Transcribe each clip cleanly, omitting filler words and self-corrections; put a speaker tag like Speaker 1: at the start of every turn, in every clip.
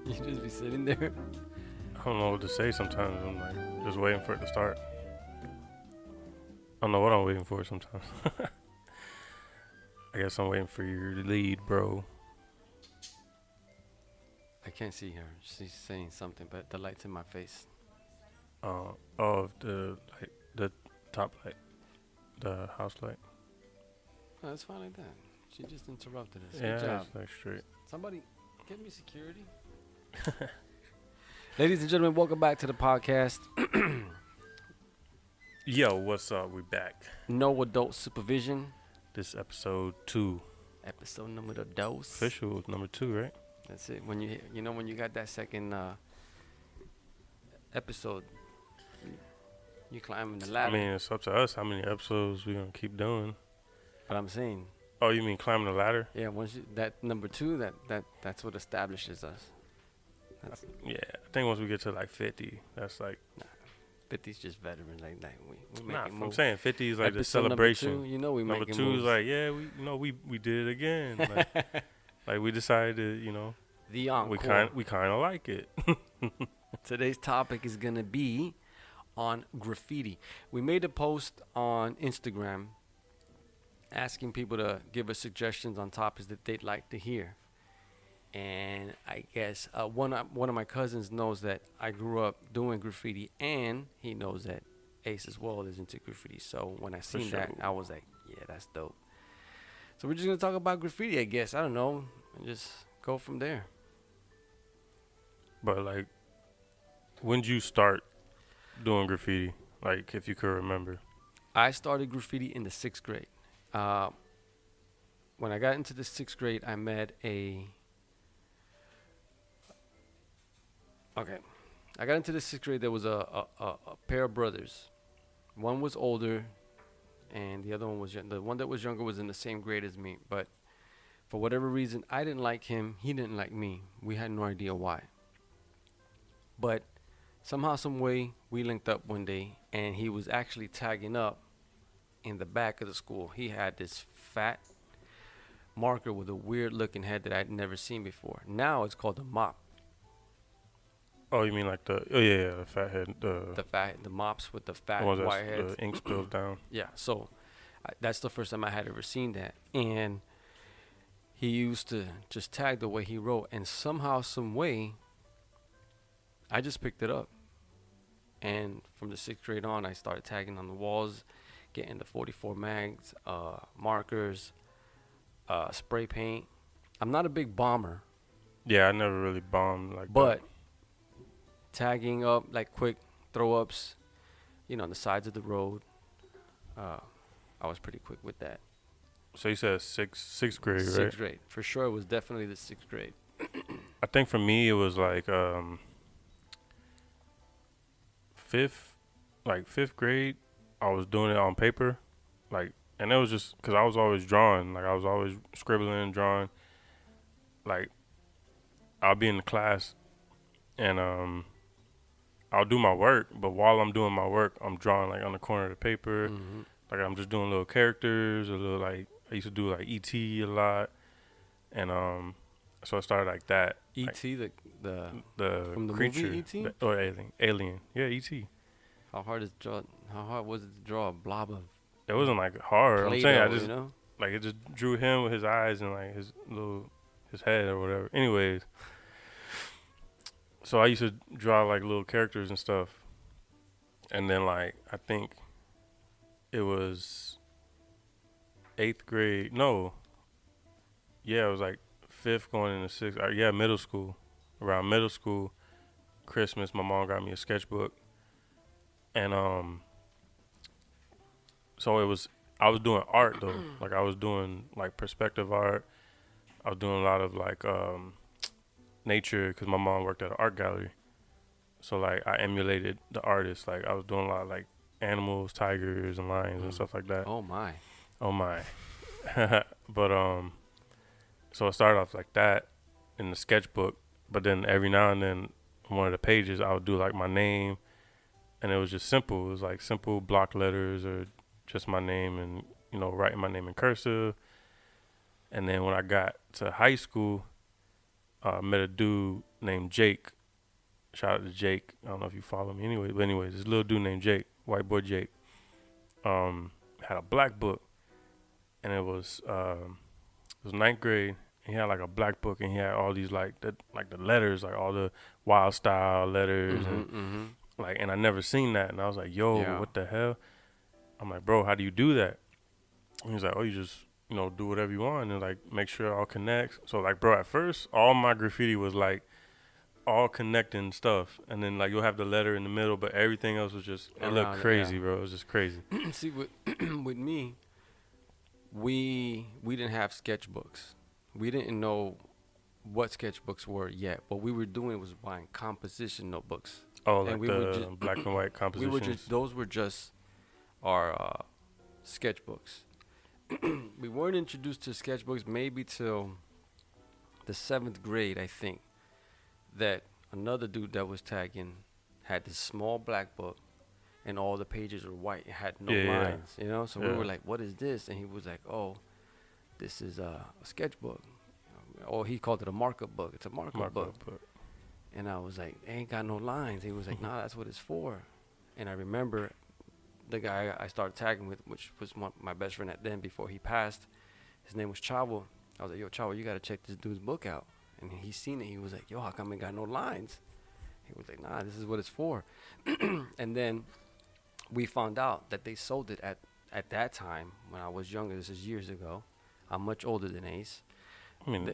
Speaker 1: You just be sitting there.
Speaker 2: I don't know what to say sometimes. I'm like just waiting for it to start. I don't know what I'm waiting for sometimes. I guess I'm waiting for your lead, bro.
Speaker 1: I can't see her. She's saying something, but the light's in my face.
Speaker 2: Of the top light, the house light.
Speaker 1: Oh, it's fine like that. She just interrupted us. Good
Speaker 2: Yeah,
Speaker 1: job.
Speaker 2: it's like straight.
Speaker 1: Somebody, get me security. Ladies and gentlemen, welcome back to the podcast.
Speaker 2: Yo, what's up? We back.
Speaker 1: No adult supervision.
Speaker 2: This episode 2.
Speaker 1: Episode number the dose.
Speaker 2: Official number 2, right?
Speaker 1: That's it. When when you got that second episode, you climbing the
Speaker 2: I
Speaker 1: ladder.
Speaker 2: mean, it's up to us how many episodes we gonna keep doing.
Speaker 1: But I'm saying,
Speaker 2: Oh, you mean climbing the ladder?
Speaker 1: yeah, once that number 2, that's what establishes us. That's,
Speaker 2: Yeah, I think once we get to like 50, that's like
Speaker 1: 50's just veterans. Like we
Speaker 2: nah.
Speaker 1: making
Speaker 2: I'm
Speaker 1: moves.
Speaker 2: saying 50 is like the
Speaker 1: Episode
Speaker 2: celebration.
Speaker 1: Number 2, we
Speaker 2: Number
Speaker 1: making
Speaker 2: 2
Speaker 1: moves.
Speaker 2: is like, yeah, we did it again. Like we decided to,
Speaker 1: The encore.
Speaker 2: we kind of like it.
Speaker 1: Today's topic is gonna be on graffiti. We made a post on Instagram asking people to give us suggestions on topics that they'd like to hear. And I guess one of my cousins knows that I grew up doing graffiti, and he knows that Ace as well is into graffiti. So when I seen that,
Speaker 2: sure.
Speaker 1: I was like, yeah, that's dope. So we're just gonna talk about graffiti, I guess. I don't know, and just go from there.
Speaker 2: But like, when did you start doing graffiti? Like, if you could remember.
Speaker 1: I started graffiti in the 6th grade. When I got into the 6th grade, I met Okay. I got into the 6th grade. There was a pair of brothers. One was older, and the other one was young. The one that was younger was in the same grade as me. But for whatever reason, I didn't like him. He didn't like me. We had no idea why. But somehow, some way, we linked up one day, and he was actually tagging up in the back of the school. He had this fat marker with a weird looking head that I'd never seen before. Now it's called a mop.
Speaker 2: Oh, you mean like the fat head,
Speaker 1: The mops with the fat
Speaker 2: ones
Speaker 1: wire heads.
Speaker 2: the ink spills down.
Speaker 1: Yeah, so that's the first time I had ever seen that. And he used to just tag the way he wrote, and somehow, some way, I just picked it up. And from the 6th grade on, I started tagging on the walls, getting the 44 mags, markers, spray paint. I'm not a big bomber,
Speaker 2: Yeah, I never really bombed like
Speaker 1: but
Speaker 2: that.
Speaker 1: tagging up like quick throw ups, on the sides of the road. I was pretty quick with that.
Speaker 2: So you said sixth grade, right?
Speaker 1: 6th grade, for sure. It was definitely the 6th grade.
Speaker 2: I think for me it was like fifth grade. I was doing it on paper, and it was just because I was always drawing. Like I was always scribbling and drawing. Like I'll be in the class, and I'll do my work, but while I'm doing my work, I'm drawing like on the corner of the paper.
Speaker 1: Mm-hmm.
Speaker 2: Like I'm just doing little characters, a little like I used to do like E.T. a lot, and so I started like that.
Speaker 1: E.T.
Speaker 2: Like,
Speaker 1: the
Speaker 2: the
Speaker 1: from the
Speaker 2: creature,
Speaker 1: movie E.T.?
Speaker 2: or alien. Yeah, E.T.
Speaker 1: How hard was it to draw a blob of
Speaker 2: It wasn't like hard. I'm saying I
Speaker 1: Play-Doh,
Speaker 2: just like it just drew him with his eyes and like his head or whatever. Anyways, so I used to draw like little characters and stuff, and then like I think it was 8th grade. No, yeah, it was like 5th going into 6th. Yeah, middle school. Around middle school, Christmas, my mom got me a sketchbook, and so I was doing art though. Like I was doing like perspective art. I was doing a lot of like nature because my mom worked at an art gallery. So like I emulated the artists. Like I was doing a lot of like animals, tigers and lions and stuff like that.
Speaker 1: Oh my.
Speaker 2: Oh my. But so I started off like that in the sketchbook, but then every now and then on one of the pages I would do like my name, and it was just simple. It was like simple block letters or just my name and writing my name in cursive. And then when I got to high school, I met a dude named Jake. Shout out to Jake. I don't know if you follow me anyway, but anyways, this little dude named Jake, white boy Jake, had a black book, and it was ninth grade. He had like a black book, and he had all these like the letters, like all the wild style letters, and like, and I never seen that, and I was like, yo, what the hell? I'm like, bro, how do you do that? And he's like, oh, you just do whatever you want, and like make sure it all connects. So like, bro, at first all my graffiti was like all connecting stuff, and then like you'll have the letter in the middle, but everything else was just it looked crazy, bro. It was just crazy.
Speaker 1: See, with me, we didn't have sketchbooks. We didn't know what sketchbooks were yet. What we were doing was buying composition notebooks.
Speaker 2: Oh, like the black and white compositions.
Speaker 1: Those were just our sketchbooks. We weren't introduced to sketchbooks maybe till the 7th grade, I think. That another dude that was tagging had this small black book, and all the pages were white. It had no lines, So we were like, "What is this?" And he was like, "Oh, this is a sketchbook." Or he called it a markup book. It's a markup book. And I was like, "It ain't got no lines." He was like, "Nah, that's what it's for." And I remember the guy I started tagging with, which was my best friend at then before he passed. His name was Chavo. I was like, "Yo, Chavo, you gotta check this dude's book out." And he seen it. He was like, "Yo, how come it got no lines?" He was like, "Nah, this is what it's for." And then we found out that they sold it at that time when I was younger. This is years ago. I'm much older than Ace.
Speaker 2: I mean,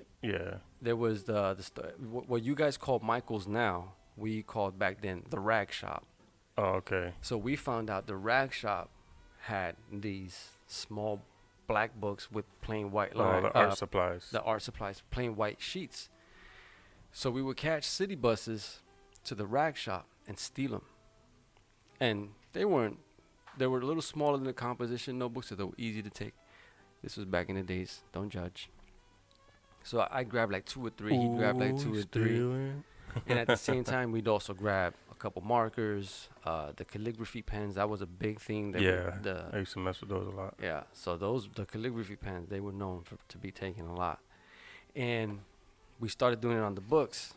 Speaker 1: There was what you guys call Michael's now. We called back then the rag shop.
Speaker 2: Oh, okay.
Speaker 1: So we found out the rag shop had these small black books with plain white line.
Speaker 2: The art supplies.
Speaker 1: The art supplies, plain white sheets. So we would catch city buses to the rag shop and steal them. And they were a little smaller than the composition notebooks, so they were easy to take. This was back in the days. Don't judge. So I grabbed like 2 or 3. He grabbed like 2 or 3. And at the same time, we'd also grab a couple markers, the calligraphy pens. That was a big thing.
Speaker 2: I used to mess with those a lot.
Speaker 1: Yeah. So the calligraphy pens, they were known to be taken a lot. And we started doing it on the books.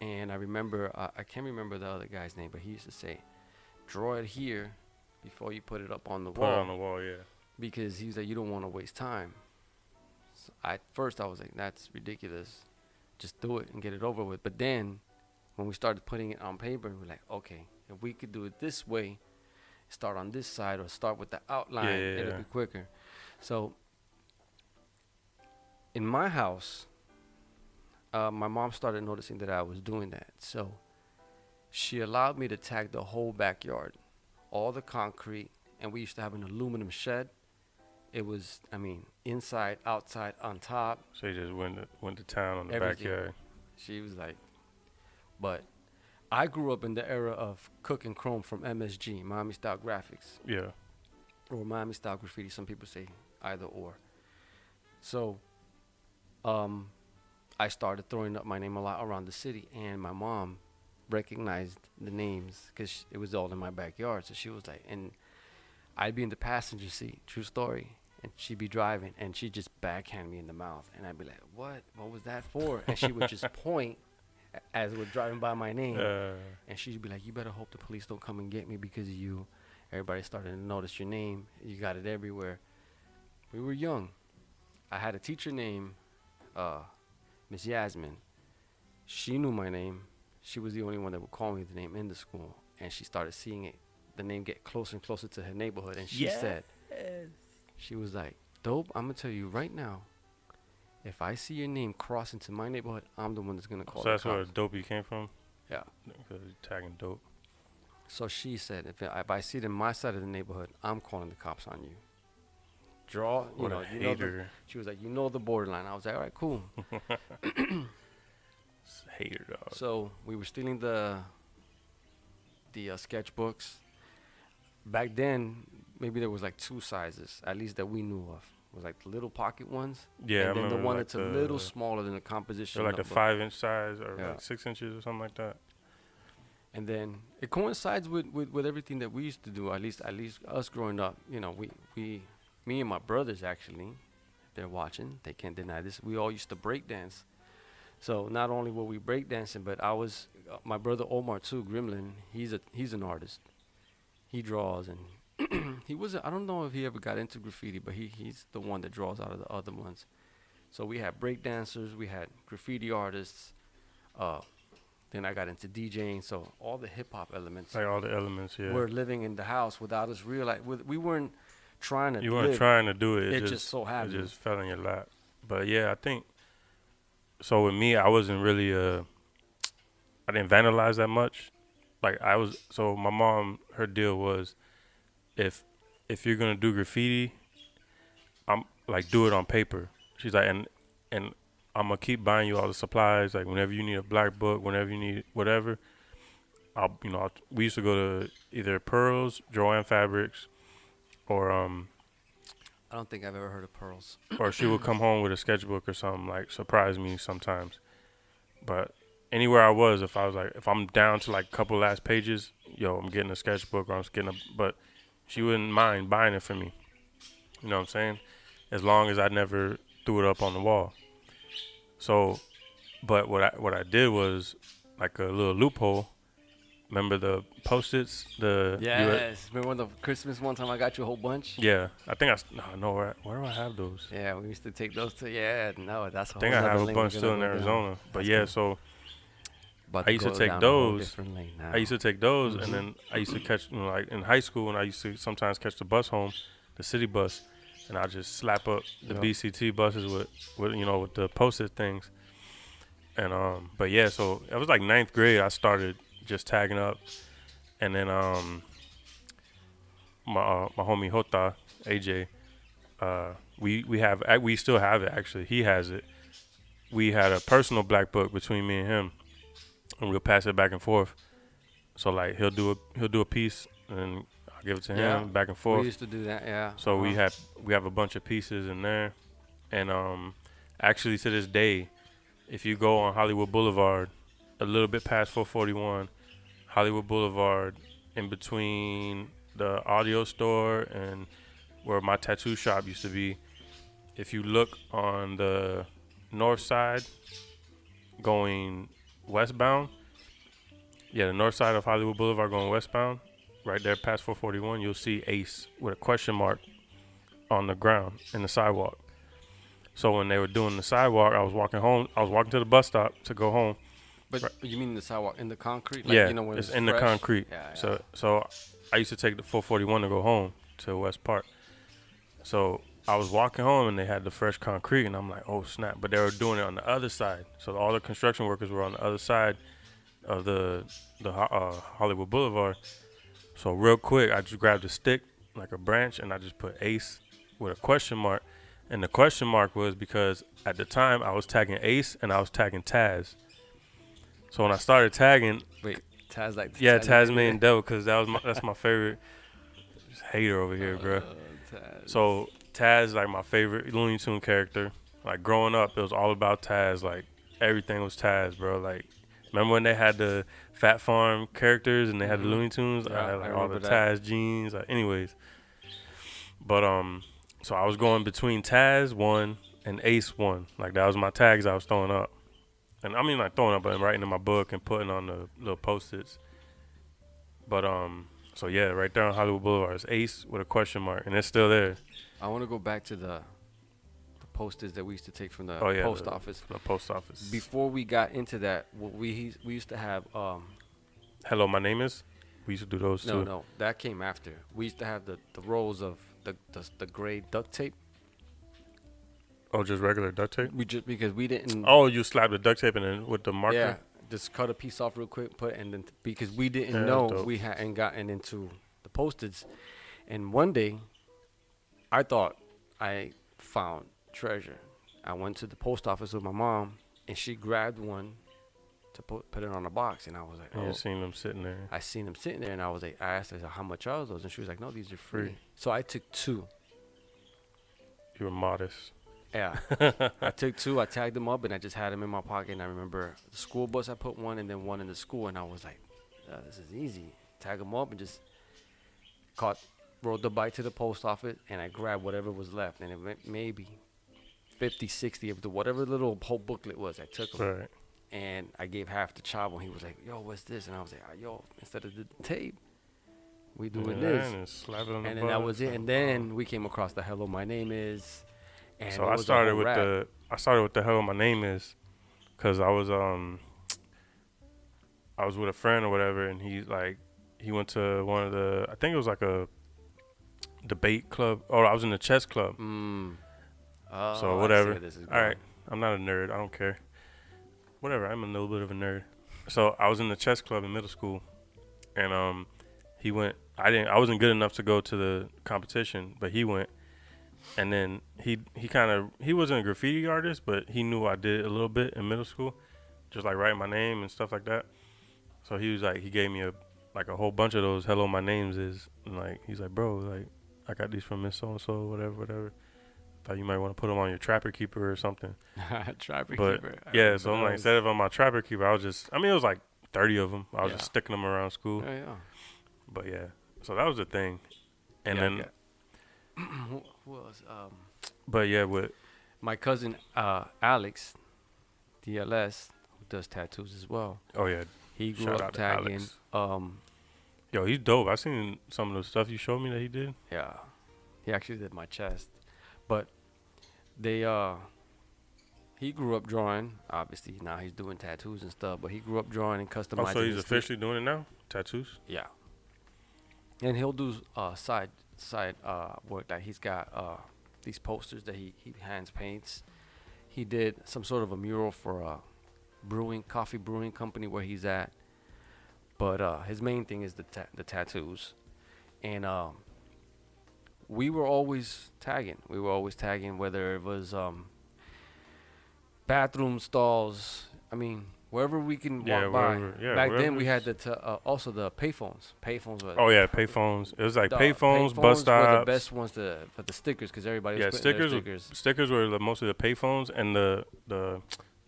Speaker 1: And I remember, I can't remember the other guy's name, but he used to say, draw it here before you put it up on the wall.
Speaker 2: Put it on the wall, yeah.
Speaker 1: Because he was like, you don't want to waste time. So at first I was like, that's ridiculous. Just do it and get it over with. But then when we started putting it on paper, we're like, okay, if we could do it this way, start on this side or start with the outline, it'll be quicker. So in my house, my mom started noticing that I was doing that. So she allowed me to tag the whole backyard, all the concrete, and we used to have an aluminum shed. It was, inside, outside, on top.
Speaker 2: So you just went to town on the
Speaker 1: everything.
Speaker 2: Backyard.
Speaker 1: She was like, but I grew up in the era of Cook and Chrome from MSG, Miami Style Graphics.
Speaker 2: Yeah.
Speaker 1: Or Miami Style Graffiti. Some people say either or. So I started throwing up my name a lot around the city, and my mom recognized the names because it was all in my backyard. So she was like, and I'd be in the passenger seat, true story, and she'd be driving, and she'd just backhand me in the mouth, and I'd be like, what was that for? And she would just point as we're driving by my name, and she'd be like, you better hope the police don't come and get me because of you. Everybody started to notice your name. You got it everywhere. We were young. I had a teacher named Miss Yasmin. She knew my name. She was the only one that would call me the name in the school, and she started seeing the name get closer and closer to her neighborhood, and she said, she was like, Dope, I'm going to tell you right now, if I see your name cross into my neighborhood, I'm the one that's going to call the cops.
Speaker 2: So that's where Dopey came from?
Speaker 1: Yeah.
Speaker 2: Because you're tagging Dope.
Speaker 1: So she said, if I see it in my side of the neighborhood, I'm calling the cops on you. Draw, she was like, the borderline. I was like, all right, cool.
Speaker 2: Hater dog.
Speaker 1: So we were stealing the sketchbooks. Back then, maybe there was like 2 sizes, at least that we knew of. It was like the little pocket ones.
Speaker 2: Yeah,
Speaker 1: and then the one that's a little smaller than the composition.
Speaker 2: They're like the 5-inch size or like 6 inches or something like that.
Speaker 1: And then it coincides with everything that we used to do. At least us growing up, me and my brothers actually, they're watching. They can't deny this. We all used to break dance. So not only were we breakdancing, but I was my brother Omar too, Gremlin. He's an artist. He draws and he was I don't know if he ever got into graffiti, but he's the one that draws out of the other ones. So we had breakdancers, we had graffiti artists. Uh, then I got into DJing. So all the hip hop elements
Speaker 2: Like all the elements, yeah.
Speaker 1: were living in the house without us realizing. We weren't trying to.
Speaker 2: You weren't trying to do it.
Speaker 1: It just so happened.
Speaker 2: It just fell in your lap. But yeah, I think so. With me, I wasn't really I didn't vandalize that much. Like I was. So my mom, her deal was, if you're gonna do graffiti, I'm like do it on paper. She's like, and I'm gonna keep buying you all the supplies. Like whenever you need a black book, whenever you need whatever, we used to go to either Pearls, Joanne Fabrics, or
Speaker 1: I don't think I've ever heard of Pearls.
Speaker 2: or she would come home with a sketchbook or something, like surprise me sometimes. But anywhere I was, if I'm down to like a couple last pages, yo, I'm getting a sketchbook or I'm getting but she wouldn't mind buying it for me. You know what I'm saying? As long as I never threw it up on the wall. So, but what I did was like a little loophole. Remember the Post-its?
Speaker 1: Yes. Remember when the Christmas one time I got you a whole bunch?
Speaker 2: Yeah. I think where do I have those?
Speaker 1: Yeah, we used to take those too. Yeah, no, that's a
Speaker 2: I think I have a bunch still in Arizona. But yeah, so I used to take those. I used to take those, and then I used to catch, like in high school, and I used to sometimes catch the bus home, the city bus, and I just slap up the BCT buses with with the Post-it things. And but yeah, so it was like ninth grade. I started just tagging up, and then my homie Hota AJ, we still have it actually. He has it. We had a personal black book between me and him, and we'll pass it back and forth. So like he'll do a piece, and I'll give it to him back and forth.
Speaker 1: We used to do that, yeah.
Speaker 2: So we have a bunch of pieces in there, and actually to this day, if you go on Hollywood Boulevard, a little bit past 441, Hollywood Boulevard, in between the audio store and where my tattoo shop used to be, if you look on the north side going westbound, the north side of Hollywood Boulevard going westbound, right there past 441, you'll see Ace with a question mark on the ground in the sidewalk. So when they were doing the sidewalk, I was walking to the bus stop to go home.
Speaker 1: But you mean the sidewalk in the concrete?
Speaker 2: Like,
Speaker 1: when
Speaker 2: it's in fresh? The concrete.
Speaker 1: Yeah.
Speaker 2: So I used to take the 441 to go home to West Park. So I was walking home and they had the fresh concrete, and I'm like, oh snap! But they were doing it on the other side. So all the construction workers were on the other side of the Hollywood Boulevard. So real quick, I just grabbed a stick, like a branch, and I just put Ace with a question mark. And the question mark was because at the time I was tagging Ace and I was tagging Taz. So when I started tagging,
Speaker 1: Taz like
Speaker 2: Tasmanian Devil, because that's my favorite hater over here, bro.
Speaker 1: Taz.
Speaker 2: So Taz like my favorite Looney Tune character. Like growing up, it was all about Taz. Like everything was Taz, bro. Like remember when they had the Fat Farm characters and they had the Looney Tunes?
Speaker 1: Yeah,
Speaker 2: I had like all the Taz jeans. Like, anyways, but so I was going between Taz 1 and Ace 1. Like that was my tags I was throwing up. And I mean like throwing up, but writing in my book and putting on the little Post-its. But so yeah, right there on Hollywood Boulevard is Ace with a question mark, and it's still there.
Speaker 1: I want to go back to the Post-its that we used to take from the post office.
Speaker 2: From the post office.
Speaker 1: Before we got into that, we used to have
Speaker 2: Hello, my name is. We used to do those too.
Speaker 1: No, that came after. We used to have the rolls of the gray duct tape.
Speaker 2: Oh, just regular duct tape?
Speaker 1: Because we didn't.
Speaker 2: Oh, you slapped the duct tape and then with the marker?
Speaker 1: Yeah, just cut a piece off real quick, and then because we didn't know we hadn't gotten into the Post-its, and one day, I thought I found treasure. I went to the post office with my mom, and she grabbed one to put it on a box, and I was like,
Speaker 2: "Oh." You seen them sitting there?
Speaker 1: I seen them sitting there, and I was like, I asked her how much are those, and she was like, "No, these are free." So I took 2.
Speaker 2: You were modest.
Speaker 1: Yeah, I took 2. I tagged them up, and I just had them in my pocket. And I remember the school bus. I put 1, and then 1 in the school, and I was like, "This is easy." Tag them up, and just rode the bike to the post office, and I grabbed whatever was left, and it maybe 50, 60 of the whatever little whole booklet was. I took them.
Speaker 2: Right.
Speaker 1: And I gave half to Chavo. And he was like, yo, what's this? And I was like, yo, instead of the tape, we doing this.
Speaker 2: And slap it on the
Speaker 1: And then that
Speaker 2: bus.
Speaker 1: was it. And then we came across the Hello, My Name Is. And
Speaker 2: so I started with the Hello, My Name Is, because I was with a friend or whatever, and he went to one of the, I think it was like a debate club. Oh, I was in the chess club. So whatever. All right, I'm not a nerd. I don't care. Whatever. I'm a little bit of a nerd. So I was in the chess club in middle school, and he went. I wasn't good enough to go to the competition, but he went. And then he wasn't a graffiti artist, but he knew I did a little bit in middle school, just like writing my name and stuff like that. So he was like, he gave me a whole bunch of those Hello, My Names Is, and like he's like, bro, like I got these from Miss So and So, whatever. Thought you might want to put them on your Trapper Keeper or something. Keeper. Yeah, so I'm like, instead of on my Trapper Keeper, it was like 30 of them. I was just sticking them around school.
Speaker 1: Yeah.
Speaker 2: But yeah, so that was the thing. And then
Speaker 1: who else?
Speaker 2: But yeah, with
Speaker 1: my cousin Alex, DLS, who does tattoos as well.
Speaker 2: Oh yeah,
Speaker 1: he grew up tagging.
Speaker 2: Yo, he's dope. I seen some of the stuff you showed me that he did.
Speaker 1: Yeah, he actually did my chest, but he grew up drawing. Obviously, now he's doing tattoos and stuff. But he grew up drawing and customizing.
Speaker 2: Oh, so he's officially doing it now? Tattoos?
Speaker 1: Yeah. And he'll do side work. Like he's got these posters that he hands paints. He did some sort of a mural for a coffee brewing company where he's at. But his main thing is the tattoos. And we were always tagging. Whether it was bathroom stalls. I mean, wherever we can walk by. Back then, we had also the payphones. Payphones were.
Speaker 2: Oh yeah, payphones. It was like payphones, bus stops.
Speaker 1: Were the best ones for the stickers because everybody was putting their stickers.
Speaker 2: Stickers were mostly the payphones and the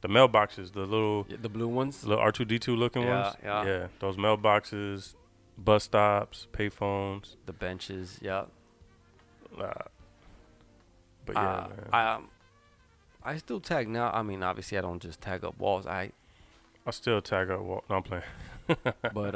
Speaker 2: mailboxes, the little
Speaker 1: the blue ones,
Speaker 2: the little R2D2 looking ones. Yeah, those mailboxes, bus stops, payphones,
Speaker 1: the benches. Yeah.
Speaker 2: But yeah, man.
Speaker 1: I still tag now. I mean, obviously, I don't just tag up walls. I
Speaker 2: still tag up walls. No, I'm playing.
Speaker 1: But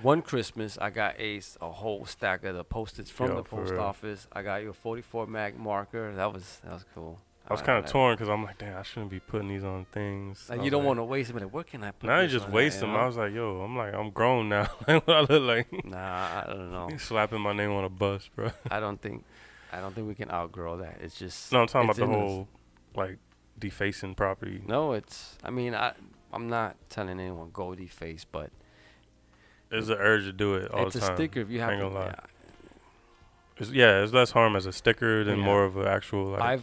Speaker 1: one Christmas, I got Ace a whole stack of the Post-its from the post office. I got you a 44 mag marker. That was cool.
Speaker 2: I was kind of torn because I'm like, damn, I shouldn't be putting these on things.
Speaker 1: Like, you don't want to waste them. Like, where can I put
Speaker 2: now? Now you just waste them. I was like, yo, I'm grown now. What I look like?
Speaker 1: Nah, I don't know.
Speaker 2: Slapping my name on a bus, bro.
Speaker 1: I don't think we can outgrow that. It's just.
Speaker 2: No, I'm talking about the whole like defacing property.
Speaker 1: No, I mean, I'm not telling anyone go deface, but
Speaker 2: there's an urge to do it all the time.
Speaker 1: It's a sticker. If you have to,
Speaker 2: lie. It's less harm as a sticker than more of an actual. Like,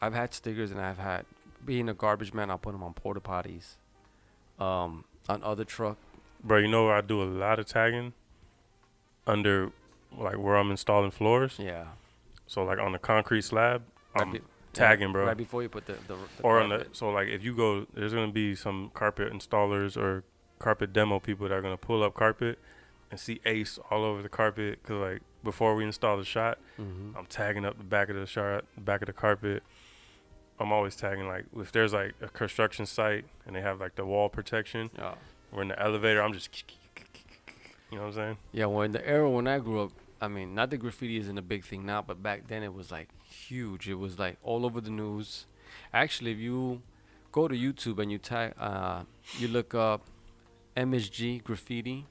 Speaker 1: I've had stickers, and I've had being a garbage man. I'll put them on porta potties, on other truck.
Speaker 2: Bro, you know where I do a lot of tagging under, like where I'm installing floors.
Speaker 1: Yeah. So
Speaker 2: like on the concrete slab, I'm tagging, bro.
Speaker 1: Right before you put the
Speaker 2: or
Speaker 1: carpet.
Speaker 2: on the so like if you go, there's gonna be some carpet installers or carpet demo people that are gonna pull up carpet and see Ace all over the carpet because like before we install the shot, I'm tagging up the back of the shot, back of the carpet. I'm always tagging like if there's like a construction site and they have like the wall protection.
Speaker 1: Yeah.
Speaker 2: Or in the elevator, I'm just, you know what I'm saying?
Speaker 1: Yeah. Well, in the era when I grew up, I mean, not that graffiti isn't a big thing now, but back then it was like huge. It was like all over the news. Actually, if you go to YouTube and you tag, you look up MSG graffiti,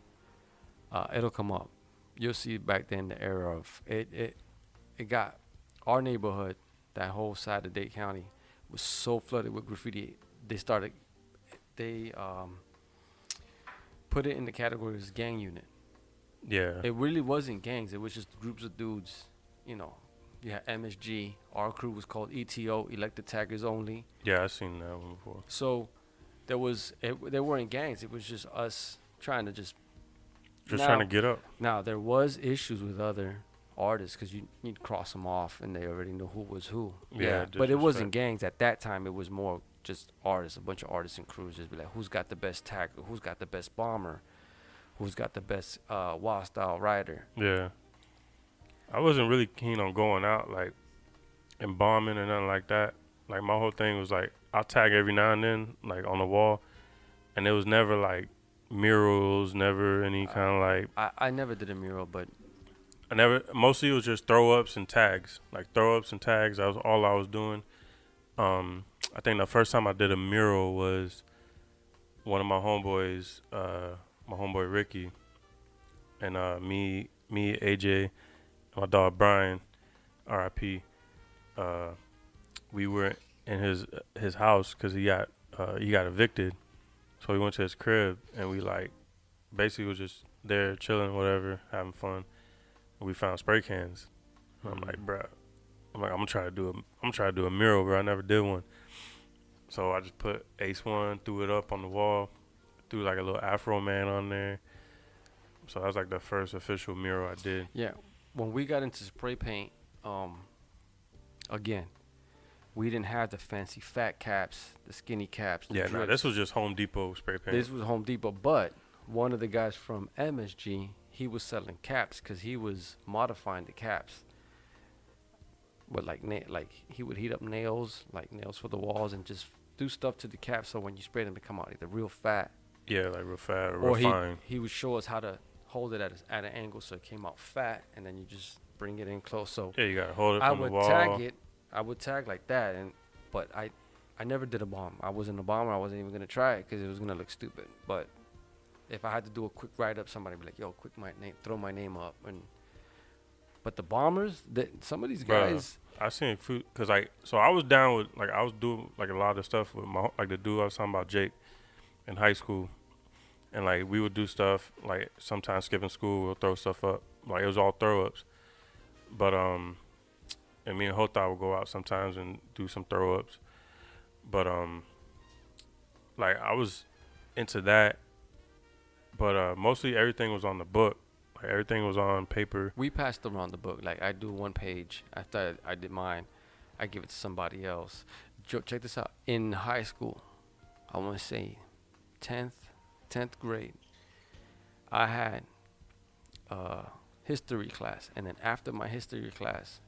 Speaker 1: it'll come up. You'll see back then the era of it. It got our neighborhood, that whole side of Dade County, was so flooded with graffiti. They put it in the category as gang unit.
Speaker 2: Yeah.
Speaker 1: It really wasn't gangs. It was just groups of dudes. You know, you had MSG. Our crew was called ETO, Elected Taggers Only.
Speaker 2: Yeah, I've seen that one before.
Speaker 1: So there weren't gangs. It was just us trying to just
Speaker 2: trying to get up.
Speaker 1: Now, there was issues with other artists because you'd cross them off and they already knew who was who.
Speaker 2: Yeah,
Speaker 1: but it wasn't gangs. At that time, it was more just artists, a bunch of artists and crews. Just be like, who's got the best tagger? Who's got the best bomber? Who's got the best wild style rider?
Speaker 2: Yeah. I wasn't really keen on going out. Like, embalming or nothing like that. Like my whole thing was like I'll tag every now and then, like on the wall, and it was never like murals, never any kind of like.
Speaker 1: I never did a mural, but
Speaker 2: I never. Mostly it was just throw ups and tags. Like throw ups and tags. That was all I was doing. I think the first time I did a mural was one of my homeboys, my homeboy Ricky, and me, AJ, and my dog Brian, R.I.P. Uh, we were in his house because he got evicted. So we went to his crib and we like basically was just there chilling, whatever, having fun. And we found spray cans. And I'm like, bro, I'm gonna try to do a mural, bro. I never did one. So I just put Ace One, threw it up on the wall, threw like a little Afro Man on there. So that was like the first official mural I did.
Speaker 1: yeah, when we got into spray paint, again, we didn't have the fancy fat caps, the skinny caps.
Speaker 2: Yeah, no, this was just Home Depot spray paint.
Speaker 1: This was Home Depot, but one of the guys from MSG, he was selling caps because he was modifying the caps. But like he would heat up nails, like nails for the walls, and just do stuff to the caps so when you spray them, they come out either real fat.
Speaker 2: Yeah, like real fat or
Speaker 1: Or
Speaker 2: real fine.
Speaker 1: he would show us how to hold it at an angle so it came out fat, and then you just bring it in close. So
Speaker 2: Yeah, you gotta hold it from the wall.
Speaker 1: I would tag like that, but I never did a bomb. I wasn't a bomber. I wasn't even gonna try it because it was gonna look stupid. But if I had to do a quick write up, somebody would be like, "Yo, throw my name up." But the bombers, some of these guys.
Speaker 2: I seen food because so I was down with I was doing like a lot of stuff with the dude I was talking about, Jake, in high school, and like we would do stuff like sometimes skipping school, we'll throw stuff up. Like it was all throw ups, but and me and Hota would go out sometimes and do some throw ups, but like I was into that, but mostly everything was on the book. Like everything was on paper.
Speaker 1: We passed around the book. Like I do one page. After I did mine, I give it to somebody else. Check this out. In high school, I want to say 10th grade, I had history class. And then after my history class,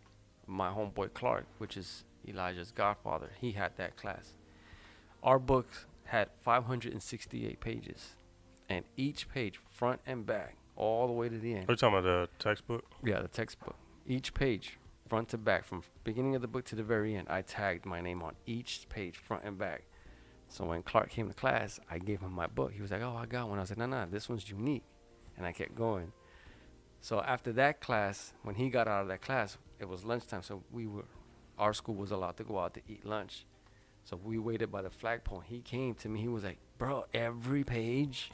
Speaker 1: my homeboy Clark, which is Elijah's godfather, he had that class. Our books had 568 pages. And each page, front and back, all the way to the end.
Speaker 2: Are you talking about the textbook?
Speaker 1: Yeah, the textbook. Each page, front to back, from beginning of the book to the very end, I tagged my name on each page, front and back. So when Clark came to class, I gave him my book. He was like, "Oh, I got one." I was like, "No, this one's unique." And I kept going. So after that class, when he got out of that class, it was lunchtime. So our school was allowed to go out to eat lunch. So we waited by the flagpole. He came to me. He was like, "Bro, every page."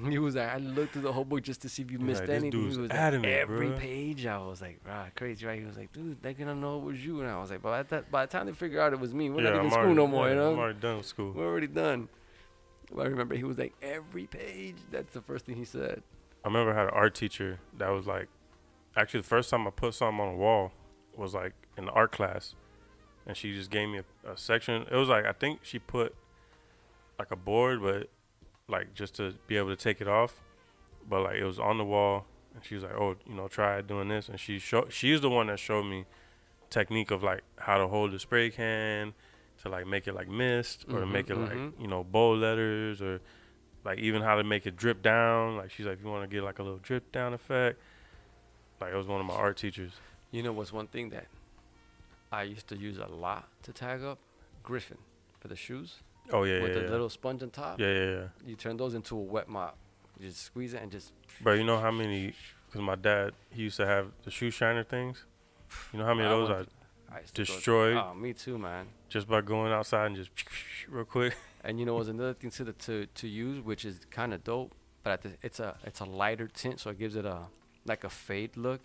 Speaker 1: He was like, "I looked through the whole book just to see if you missed anything." He was like, "Every page." I was like, "Rah, crazy, right?" He was like, "Dude, they're gonna know it was you." And I was like, "But by the time they figure out it was me, we're not even in school no more, you know?
Speaker 2: I'm already done with school.
Speaker 1: We're already done." But I remember he was like, "Every page." That's the first thing he said.
Speaker 2: I remember I had an art teacher that was like, actually the first time I put something on the wall was like in the art class. And she just gave me a section. It was like, I think she put like a board, but like just to be able to take it off. But like it was on the wall. And she was like, "Oh, try doing this." And she's the one that showed me technique of like how to hold the spray can to like make it like mist or to make it like, bold letters or like even how to make it drip down. Like she's like, "If you want to get like a little drip down effect." Like it was one of my art teachers.
Speaker 1: You know what's one thing that I used to use a lot to tag up? Griffin for the shoes.
Speaker 2: Oh, yeah,
Speaker 1: with
Speaker 2: yeah.
Speaker 1: the little sponge on top.
Speaker 2: Yeah.
Speaker 1: You turn those into a wet mop. You just squeeze it and just.
Speaker 2: Bro, you know how many? Because my dad, he used to have the shoe shiner things. You know how many of those I destroyed?
Speaker 1: Oh, me too, man.
Speaker 2: Just by going outside and just real quick.
Speaker 1: And you know, what's another thing to use, which is kind of dope, but it's a lighter tint, so it gives it a fade look.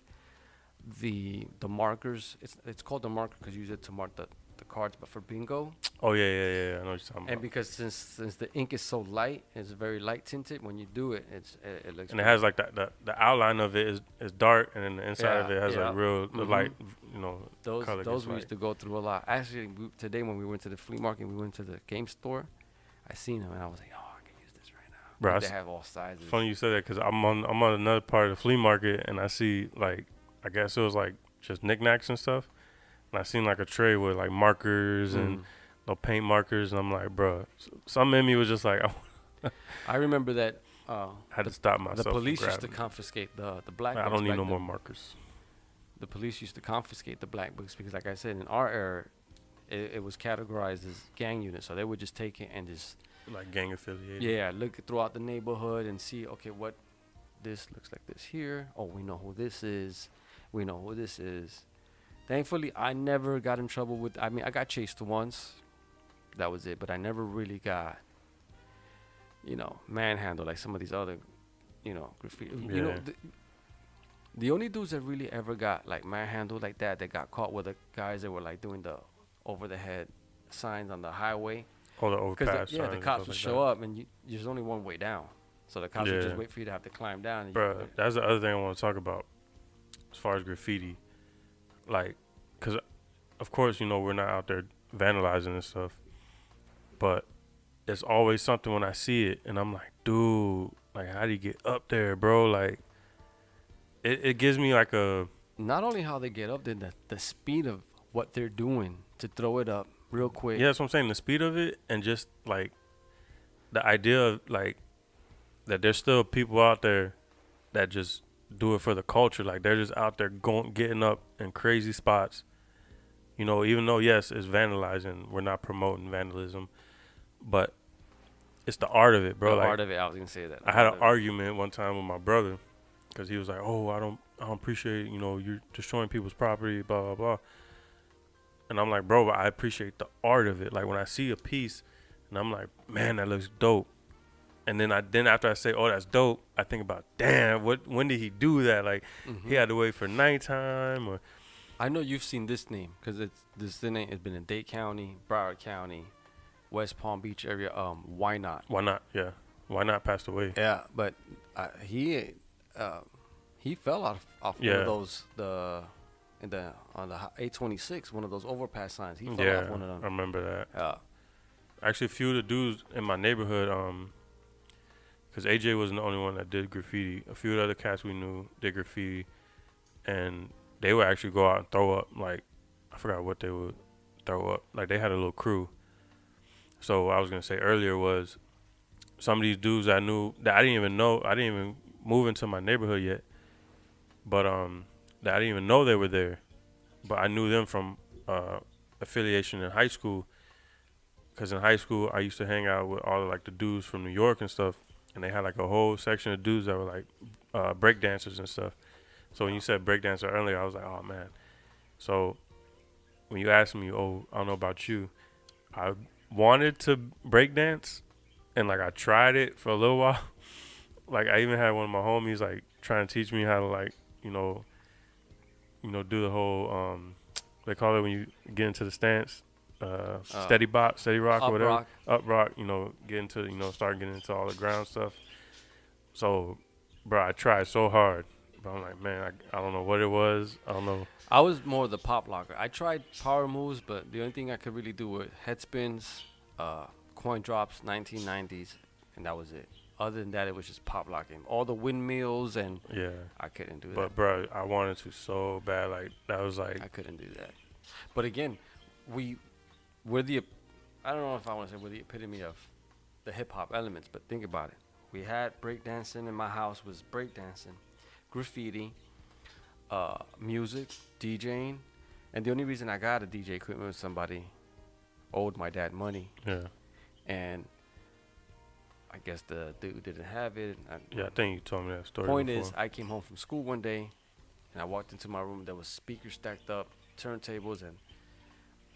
Speaker 1: The markers, it's called the marker because you use it to mark the cards, but for bingo.
Speaker 2: Oh yeah. I know what you're talking about.
Speaker 1: And because since the ink is so light, it's very light tinted. When you do it, it looks.
Speaker 2: And it has like the outline of it is dark, and then the inside of it has like real the light, color.
Speaker 1: Those we used to go through a lot. Actually, today when we went to the flea market, we went to the game store. I seen them and I was like, "Oh, I can use this right now."
Speaker 2: Bro,
Speaker 1: they have all sizes.
Speaker 2: Funny you said that because I'm on another part of the flea market and I see like I guess it was like just knickknacks and stuff. And I seen like a tray with like markers and no paint markers, and I'm like, bro, something in me was just like,
Speaker 1: I remember that
Speaker 2: I had to stop myself.
Speaker 1: the
Speaker 2: from
Speaker 1: police used to
Speaker 2: grabbing.
Speaker 1: confiscate the black
Speaker 2: I
Speaker 1: books
Speaker 2: don't need
Speaker 1: back
Speaker 2: no
Speaker 1: then.
Speaker 2: more markers.
Speaker 1: The police used to confiscate the black books because, like I said, in our era, it was categorized as gang units, so they would just take it and just
Speaker 2: Like gang affiliated.
Speaker 1: look throughout the neighborhood and see, okay, what this looks like this here. Oh, we know who this is. We know who this is. Thankfully, I never got in trouble with. I mean, I got chased once. That was it. But I never really got, manhandled like some of these other, graffiti.
Speaker 2: Yeah.
Speaker 1: The only dudes that really ever got like manhandled like that got caught were the guys that were like doing the over the head signs on the highway.
Speaker 2: All the
Speaker 1: Because
Speaker 2: overpass.
Speaker 1: the cops would show up and there's only one way down, so the cops would just wait for you to have to climb down. And
Speaker 2: bro, that's the other thing I want to talk about as far as graffiti. Like, because of course, we're not out there vandalizing and stuff, but it's always something when I see it and I'm like, dude, like, how do you get up there, bro? Like, it gives me like a...
Speaker 1: Not only how they get up there, the speed of what they're doing to throw it up real quick.
Speaker 2: Yeah, that's what I'm saying, the speed of it, and just like the idea of like that there's still people out there that just do it for the culture. Like, they're just out there getting up in crazy spots. Even though, yes, it's vandalizing, we're not promoting vandalism, but it's the art of it, bro.
Speaker 1: The
Speaker 2: like,
Speaker 1: art of it, I was gonna say that.
Speaker 2: I had an argument one time with my brother because he was like, "Oh, I don't appreciate, you're destroying people's property, blah blah blah." And I'm like, "Bro, but I appreciate the art of it. Like, when I see a piece, and I'm like, man, that looks dope." And then after I say, "Oh, that's dope," I think about, damn, when did he do that? Like, he had to wait for nighttime, or...
Speaker 1: I know you've seen this name because this name has been in Dade County, Broward County, West Palm Beach area. Why not?
Speaker 2: Why not? Yeah, why not passed away?
Speaker 1: Yeah, but he fell off one of those on the 826, one of those overpass signs. He fell off one of them.
Speaker 2: I remember that.
Speaker 1: Yeah.
Speaker 2: Actually, a few of the dudes in my neighborhood, because AJ wasn't the only one that did graffiti. A few of the other cats we knew did graffiti, and they would actually go out and throw up. Like, I forgot what they would throw up. Like, they had a little crew. So what I was gonna say earlier was some of these dudes I knew that I didn't even know. I didn't even move into my neighborhood yet, but that I didn't even know they were there. But I knew them from affiliation in high school. Because in high school, I used to hang out with all of, like, the dudes from New York and stuff. And they had, like, a whole section of dudes that were, like, break dancers and stuff. So when you said break dancer earlier, I was like, oh, man. So when you asked me, oh, I don't know about you, I wanted to break dance. And, like, I tried it for a little while. Like, I even had one of my homies, like, trying to teach me how to, like, do the whole, they call it when you get into the stance. Steady rock or whatever. Up rock, get into, start getting into all the ground stuff. So, bro, I tried so hard. But I'm like, man, I don't know what it was. I don't know.
Speaker 1: I was more the pop locker. I tried power moves, but the only thing I could really do were head spins, coin drops, 1990s, and that was it. Other than that, it was just pop locking. All the windmills, and I couldn't do that.
Speaker 2: But, bro, I wanted to so bad. Like, that was like...
Speaker 1: I couldn't do that. But again, we're the, I don't know if I want to say we're the epitome of the hip-hop elements, but think about it. We had breakdancing in my house, was breakdancing, graffiti, music, DJing, and the only reason I got a DJ equipment was somebody owed my dad money.
Speaker 2: Yeah.
Speaker 1: And I guess the dude didn't have it.
Speaker 2: I think you told me that story
Speaker 1: Point
Speaker 2: before.
Speaker 1: is, I came home from school one day, and I walked into my room. There was speakers stacked up, turntables, and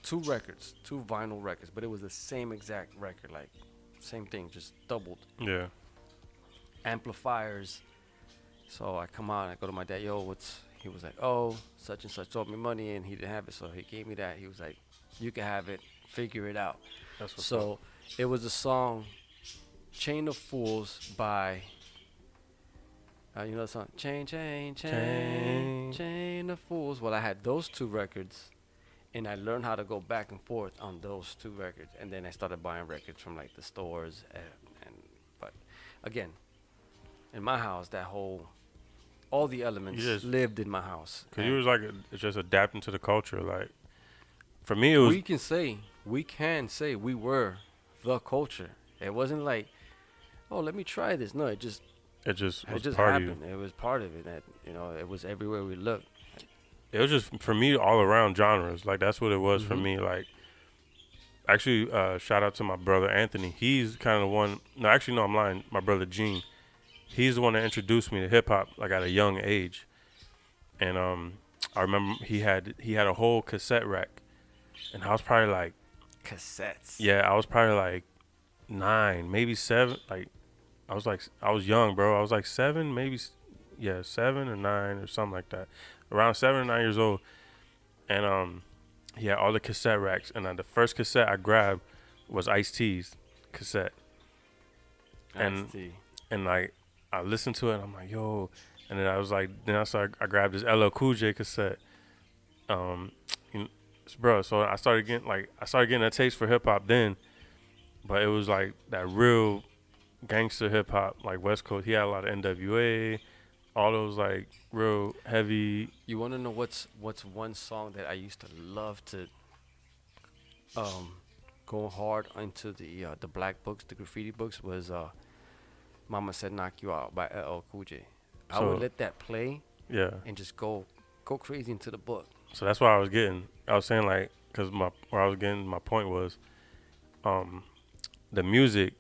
Speaker 1: two vinyl records, but it was the same exact record, like same thing, just doubled.
Speaker 2: Yeah.
Speaker 1: Amplifiers. So I come out, I go to my dad, he was like, oh, such and such owed me money, and he didn't have it, so he gave me that. He was like, you can have it, figure it out.
Speaker 2: That's what's
Speaker 1: so
Speaker 2: up.
Speaker 1: It was a song, Chain of Fools by, you know the song, Chain of Fools. Well, I had those two records, and I learned how to go back and forth on those two records, and then I started buying records from like the stores, but again, in my house, all the elements lived in my house.
Speaker 2: Cause you was like just adapting to the culture, like for me, it was
Speaker 1: we can say we were the culture. It wasn't like, oh, let me try this. No,
Speaker 2: it just
Speaker 1: it
Speaker 2: was
Speaker 1: just
Speaker 2: part of you.
Speaker 1: happened. It was part of it. That it was everywhere we looked.
Speaker 2: It was just for me all around genres. Like that's what it was for
Speaker 1: Mm-hmm.
Speaker 2: me. Like actually, shout out to my brother Anthony. He's kind of the one. No, actually, no, I'm lying. My brother Gene. He's the one that introduced me to hip hop like at a young age. And I remember he had a whole cassette rack, and I was probably like,
Speaker 1: Cassettes.
Speaker 2: yeah, I was probably like 9, maybe 7. Like I was young, bro. I was like 7, maybe, yeah, 7 or 9 or something like that. Around 7 or 9 years old, and he had all the cassette racks, and the first cassette I grabbed was Ice-T's cassette, and
Speaker 1: Ice-T.
Speaker 2: and like I listened to it, and I'm like, yo, and then I was like, I grabbed this LL Cool J cassette, you know, bro. So I started getting a taste for hip hop then, but it was like that real gangster hip hop, like West Coast. He had a lot of NWA, all those like real heavy.
Speaker 1: You want to know what's one song that I used to love to go hard into the black books, the graffiti books was Mama Said Knock You Out by LL Cool J. I would
Speaker 2: So
Speaker 1: let that play
Speaker 2: yeah,
Speaker 1: and just go crazy into the book.
Speaker 2: so that's what I was getting. I was saying like, cause where I was getting my point was, the music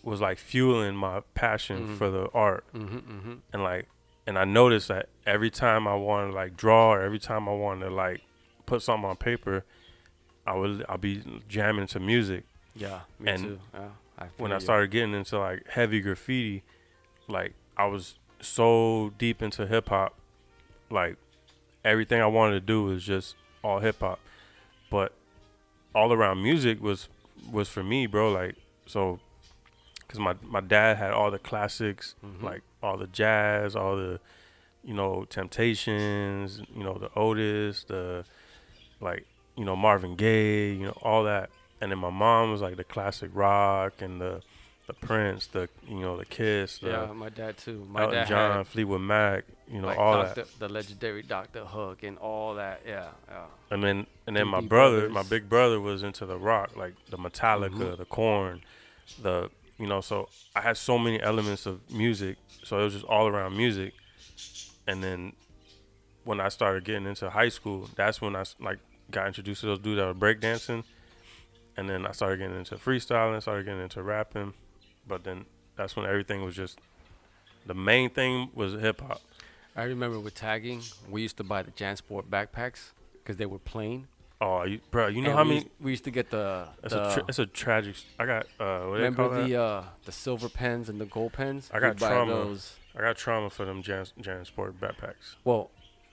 Speaker 2: was like fueling my passion for the art, and like, and I noticed that every time I wanted to like draw, or every time I wanted to like put something on paper, I'll be jamming to music.
Speaker 1: Yeah, me
Speaker 2: And
Speaker 1: too. Yeah,
Speaker 2: when I started getting into like heavy graffiti, like I was so deep into hip hop, like everything I wanted to do was just all hip hop. But all around music was for me, bro. Like so, cause my dad had all the classics, like all the jazz, all the Temptations, the Otis, the like Marvin Gaye, all that. And then my mom was like the classic rock and the Prince, the Kiss,
Speaker 1: Yeah,
Speaker 2: the
Speaker 1: my dad too. My
Speaker 2: Elton
Speaker 1: dad
Speaker 2: John,
Speaker 1: had
Speaker 2: Fleetwood Mac,
Speaker 1: like
Speaker 2: all
Speaker 1: Doctor,
Speaker 2: that.
Speaker 1: the legendary Dr. Hook and all that. Yeah, yeah.
Speaker 2: And then my
Speaker 1: Doobie
Speaker 2: brother, my
Speaker 1: Brothers.
Speaker 2: big brother, was into the rock, like the Metallica, the Korn, the So I had so many elements of music, so it was just all around music. And then when I started getting into high school, that's when I like got introduced to those dudes that were breakdancing. And then I started getting into freestyling, started getting into rapping. But then that's when everything was just, the main thing was hip hop.
Speaker 1: I remember with tagging, we used to buy the JanSport backpacks because they were plain.
Speaker 2: Oh, bro, you know
Speaker 1: And
Speaker 2: how many?
Speaker 1: we used to get
Speaker 2: It's a tragic. I got what do they
Speaker 1: remember
Speaker 2: call that?
Speaker 1: the silver pens and the gold pens.
Speaker 2: I got
Speaker 1: We'd buy
Speaker 2: trauma.
Speaker 1: those.
Speaker 2: I got trauma for them JanSport backpacks.
Speaker 1: Well,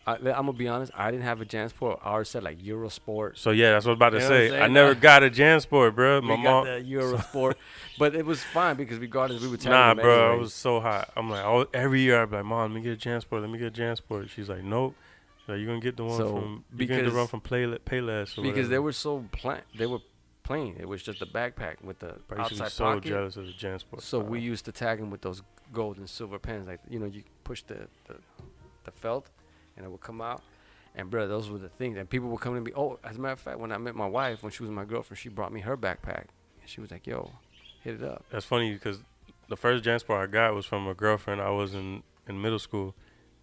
Speaker 1: I'm gonna be honest. I didn't have a JanSport. Ours said like Eurosport.
Speaker 2: So yeah, that's what I was about to
Speaker 1: You know what I'm
Speaker 2: say. I
Speaker 1: saying?
Speaker 2: never got a JanSport, bro.
Speaker 1: We
Speaker 2: My
Speaker 1: got
Speaker 2: mom.
Speaker 1: the Eurosport, but it was fine because regardless, we would tag
Speaker 2: Nah,
Speaker 1: them
Speaker 2: bro, I
Speaker 1: anyways.
Speaker 2: was so hot. I'm like, every year I'd be like, Mom, let me get a JanSport. Let me get a JanSport. She's like, nope. She's like, you're gonna get the one from. You're gonna get the one from Payless.
Speaker 1: Because they were so plain. They were plain. It was just a backpack with the
Speaker 2: I used to be
Speaker 1: outside
Speaker 2: so
Speaker 1: pocket.
Speaker 2: jealous of the JanSport.
Speaker 1: So we used to tag them with those gold and silver pens. Like you push the felt, and it would come out. And bro, those were the things. And people would come to me. Oh, as a matter of fact, when I met my wife, when she was my girlfriend, she brought me her backpack. And she was like, "Yo, hit it up."
Speaker 2: That's funny because the first JanSport I got was from a girlfriend I was in middle school.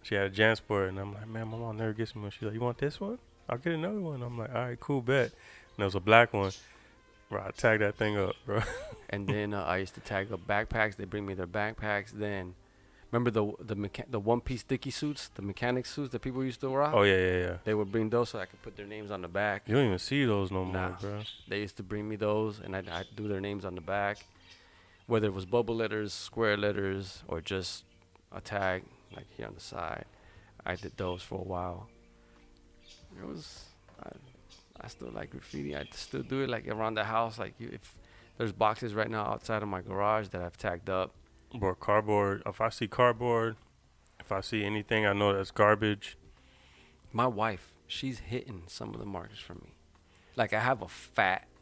Speaker 2: She had a JanSport, and I'm like, man, my mom never gets me one. She's like, you want this one? I'll get another one. I'm like, all right, cool, bet. And it was a black one. Bro, I tagged that thing up, bro.
Speaker 1: And then I used to tag up backpacks. They bring me their backpacks. Then, remember the one-piece sticky suits, the mechanic suits that people used to rock?
Speaker 2: Oh, yeah.
Speaker 1: They would bring those so I could put their names on the back.
Speaker 2: You don't even see those no
Speaker 1: Nah.
Speaker 2: more, bro.
Speaker 1: They used to bring me those, and I'd do their names on the back. Whether it was bubble letters, square letters, or just a tag, like here on the side. I did those for a while. It was, I still like graffiti. I still do it like around the house. Like if there's boxes right now outside of my garage that I've tagged up.
Speaker 2: Bro, cardboard. If I see cardboard, if I see anything I know that's garbage.
Speaker 1: My wife, she's hitting some of the markers for me. Like I have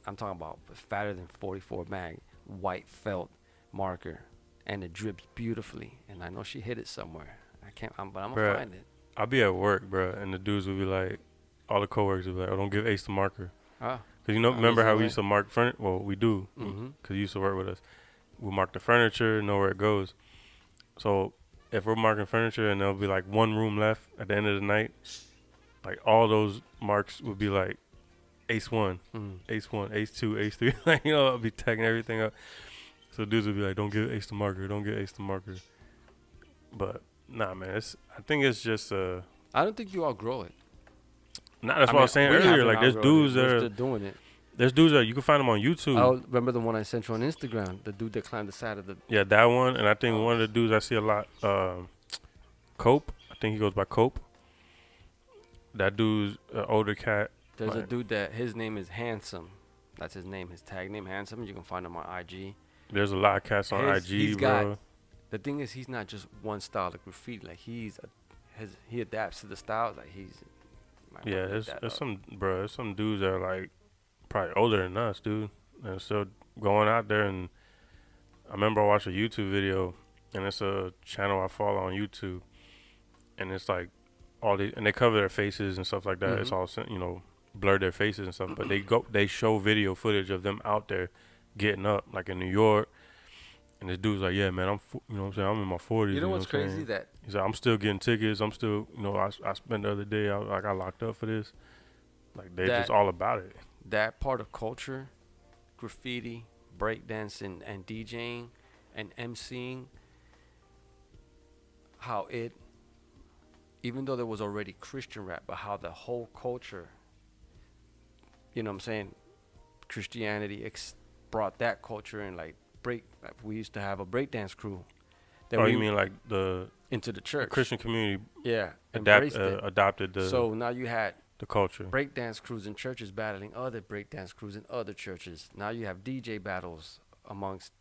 Speaker 1: I'm talking about fatter than 44 mag, white felt marker, and it drips beautifully. And I know she hit it somewhere. But I'm gonna find it.
Speaker 2: I'll be at work, bro, and the dudes will be like, all the coworkers will be like, oh, don't give Ace the marker.
Speaker 1: Ah.
Speaker 2: Cause you know,
Speaker 1: I'm the
Speaker 2: remember how
Speaker 1: same
Speaker 2: we
Speaker 1: way.
Speaker 2: used to mark furniture? Well, we do,
Speaker 1: Mm-hmm.
Speaker 2: cause you used to work with us. We mark the furniture, know where it goes. So if we're marking furniture and there'll be like one room left at the end of the night, like all those marks would be like ace one,
Speaker 1: Mm.
Speaker 2: ace one, ace two, ace three. Like, you know, I'll be tagging everything up. So dudes would be like, don't give ace the marker, don't get ace the marker. But nah, man, I think it's just
Speaker 1: I don't think you outgrow it.
Speaker 2: nah. That's
Speaker 1: I
Speaker 2: what I
Speaker 1: mean,
Speaker 2: was saying
Speaker 1: we
Speaker 2: earlier.
Speaker 1: haven't
Speaker 2: Like there's
Speaker 1: outgrown
Speaker 2: dudes
Speaker 1: it. We're
Speaker 2: that
Speaker 1: still doing it.
Speaker 2: there's dudes that you can find them on
Speaker 1: I
Speaker 2: YouTube.
Speaker 1: remember the one I sent you on Instagram. The dude that climbed the side of the.
Speaker 2: Yeah, that one, and I think
Speaker 1: Oh.
Speaker 2: one of the dudes I see a lot, Cope. I think he goes by Cope. That dude's an older cat.
Speaker 1: There's a
Speaker 2: Like,
Speaker 1: dude that his name is Handsome. That's his name. His tag name Handsome. You can find him on IG.
Speaker 2: there's a lot of cats on
Speaker 1: He's
Speaker 2: IG,
Speaker 1: got.
Speaker 2: bro.
Speaker 1: The thing is, he's not just one style of graffiti. Like he adapts to the styles. Like might
Speaker 2: Yeah,
Speaker 1: wanna look that
Speaker 2: there's
Speaker 1: up.
Speaker 2: some dudes that are like probably older than us, dude, and still going out there. And I remember I watched a YouTube video, and it's a channel I follow on YouTube, and it's like all these, and they cover their faces and stuff like that. It's
Speaker 1: Mhm.
Speaker 2: all blur their faces and stuff, but they show video footage of them out there getting up, like in New York. And this dude's like, yeah, man, you know what I'm saying? I'm in my 40s.
Speaker 1: You know
Speaker 2: know
Speaker 1: what's
Speaker 2: what I'm
Speaker 1: crazy?
Speaker 2: saying?
Speaker 1: That
Speaker 2: He's like, I'm still getting tickets. I'm still, I spent the other day, I got locked up for this. Like, they're just
Speaker 1: that
Speaker 2: all about it.
Speaker 1: that part of culture, graffiti, breakdancing, and DJing, and MCing, how it, even though there was already Christian rap, but how the whole culture, you know what I'm saying, Christianity brought that culture in, like like we used to have a breakdance crew that
Speaker 2: Oh,
Speaker 1: we
Speaker 2: you mean like the
Speaker 1: into the church.
Speaker 2: Christian community
Speaker 1: Yeah, embraced it.
Speaker 2: adopted
Speaker 1: So now you had
Speaker 2: the culture?
Speaker 1: breakdance crews in churches battling other breakdance crews in other churches. Now you have DJ battles amongst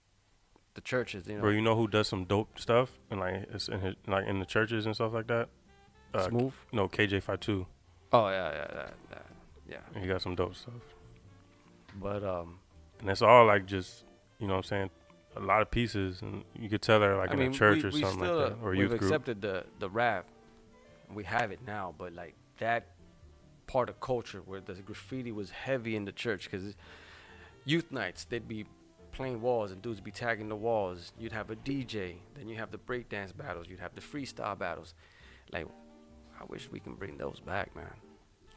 Speaker 1: the churches. You know,
Speaker 2: Bro, you know who does some dope stuff and like it's like in the churches and stuff like that?
Speaker 1: Smooth.
Speaker 2: No, KJ52.
Speaker 1: Oh yeah.
Speaker 2: He got some dope stuff,
Speaker 1: But
Speaker 2: and it's all like just you know what I'm saying, a lot of pieces, and you could tell they're like
Speaker 1: I
Speaker 2: in
Speaker 1: mean,
Speaker 2: a church or
Speaker 1: we
Speaker 2: something
Speaker 1: still,
Speaker 2: like that, or a
Speaker 1: we've
Speaker 2: youth group.
Speaker 1: accepted the rap. We have it now, but like that part of culture where the graffiti was heavy in the church, because youth nights they'd be playing walls and dudes be tagging the walls. You'd have a DJ, then you have the breakdance battles, you'd have the freestyle battles. Like, I wish we can bring those back, man.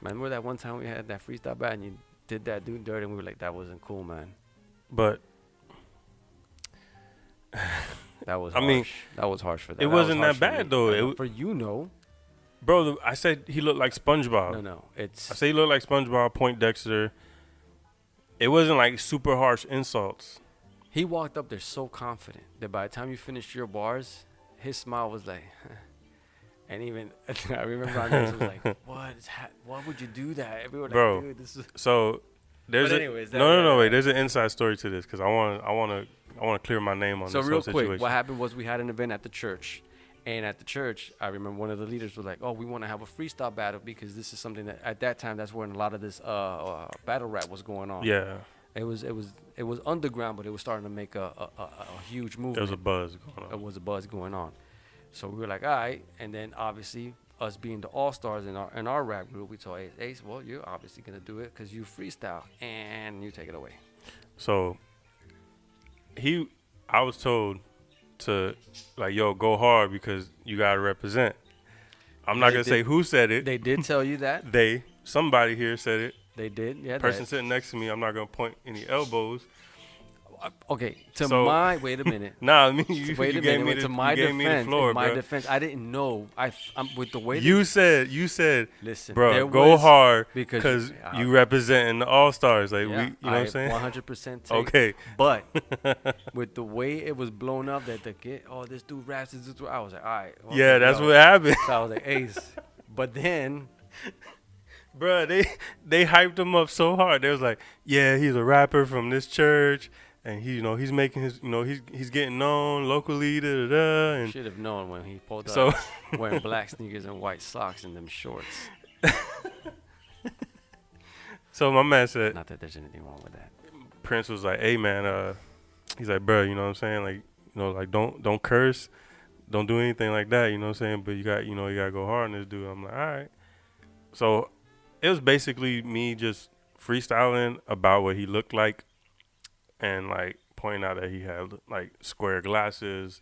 Speaker 1: Remember that one time we had that freestyle battle and you did that dude dirty and we were like, that wasn't cool, man.
Speaker 2: But
Speaker 1: That was
Speaker 2: I
Speaker 1: harsh.
Speaker 2: mean,
Speaker 1: That was harsh for that.
Speaker 2: it
Speaker 1: That was
Speaker 2: wasn't
Speaker 1: harsh
Speaker 2: that
Speaker 1: for
Speaker 2: bad
Speaker 1: me.
Speaker 2: though.
Speaker 1: I know,
Speaker 2: It
Speaker 1: for you, no.
Speaker 2: Bro, I said he looked like SpongeBob.
Speaker 1: No. It's
Speaker 2: I say he looked like SpongeBob, Point Dexter. It wasn't like super harsh insults.
Speaker 1: he walked up there so confident that by the time you finished your bars, his smile was like, and even I remember our next was like, why would you do that? We were like,
Speaker 2: Bro,
Speaker 1: dude, this is.
Speaker 2: So there's
Speaker 1: But anyways,
Speaker 2: wait. There's an inside story to this because I want to clear my name on
Speaker 1: So
Speaker 2: this
Speaker 1: real
Speaker 2: whole
Speaker 1: quick,
Speaker 2: situation.
Speaker 1: what happened was we had an event at the church, and at the church, I remember one of the leaders was like, "Oh, we want to have a freestyle battle because this is something that at that time that's when a lot of this battle rap was going on."
Speaker 2: Yeah,
Speaker 1: It was underground, but it was starting to make a huge movement.
Speaker 2: there was a buzz going
Speaker 1: It
Speaker 2: on.
Speaker 1: was a buzz going on. So we were like, all right. And then obviously us being the all-stars in our rap group, we told Ace, well, you're obviously going to do it because you freestyle and you take it away.
Speaker 2: So I was told to like, yo, go hard because you gotta represent. I'm not
Speaker 1: They
Speaker 2: gonna
Speaker 1: did-
Speaker 2: say who said it.
Speaker 1: They did tell you that.
Speaker 2: Somebody here said it.
Speaker 1: They did. Yeah.
Speaker 2: Person sitting next to me. I'm not gonna point any elbows.
Speaker 1: Okay.
Speaker 2: So-
Speaker 1: Wait a minute.
Speaker 2: Nah, I mean you,
Speaker 1: Wait
Speaker 2: you
Speaker 1: a
Speaker 2: gave
Speaker 1: minute.
Speaker 2: me
Speaker 1: To
Speaker 2: the,
Speaker 1: my
Speaker 2: you gave me the
Speaker 1: defense,
Speaker 2: floor,
Speaker 1: in my
Speaker 2: bro.
Speaker 1: defense, I didn't know. I'm with the way that
Speaker 2: You said,
Speaker 1: listen,
Speaker 2: bro,
Speaker 1: there
Speaker 2: go
Speaker 1: was-
Speaker 2: hard
Speaker 1: because
Speaker 2: because
Speaker 1: I-
Speaker 2: you representing the all stars. Like
Speaker 1: yeah,
Speaker 2: we, you know what I'm saying?
Speaker 1: 100% take.
Speaker 2: Okay.
Speaker 1: But with the way it was blown up that this dude raps, I was like, all right. Okay,
Speaker 2: Yeah, that's
Speaker 1: yo.
Speaker 2: what happened,
Speaker 1: So I was like, Ace. But then,
Speaker 2: bro. They hyped him up so hard. They was like, yeah, he's a rapper from this church, and he's making his, he's getting known locally, da da da. And
Speaker 1: should have known when he pulled
Speaker 2: so
Speaker 1: up wearing black sneakers and white socks and them shorts.
Speaker 2: so my man said,
Speaker 1: Not that there's anything wrong with that.
Speaker 2: Prince was like, hey man, he's like, bro, you know what I'm saying? Like, like don't curse, don't do anything like that, you know what I'm saying? But you gotta go hard on this dude. I'm like, all right. So it was basically me just freestyling about what he looked like, and like pointing out that he had like square glasses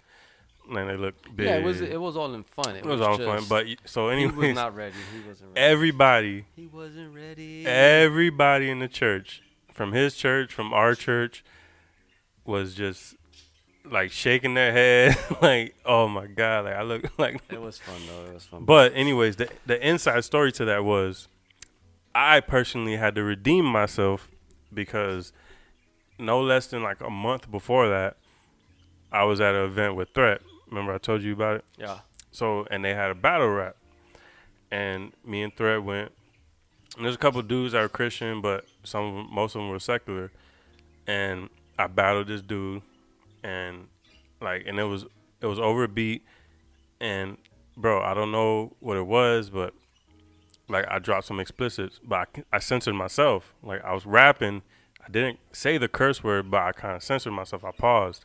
Speaker 2: and they looked big.
Speaker 1: Yeah, it was all in fun.
Speaker 2: It was all fun. But so
Speaker 1: he was
Speaker 2: anyways,
Speaker 1: not ready. He wasn't ready.
Speaker 2: everybody
Speaker 1: He wasn't ready.
Speaker 2: everybody in the church, from his church, from our church, was just like shaking their head like, oh my God, like I look like.
Speaker 1: It was fun though. It was fun.
Speaker 2: But anyways, the inside story to that was I personally had to redeem myself because no less than like a month before that, I was at an event with Threat. Remember I told you about it?
Speaker 1: Yeah.
Speaker 2: So, and they had a battle rap. And me and Threat went. And there's a couple dudes that were Christian, but most of them were secular. And I battled this dude. And like, and it was over a beat. And bro, I don't know what it was, but like I dropped some explicits, but I censored myself. Like I was rapping. I didn't say the curse word, but I kind of censored myself. I paused.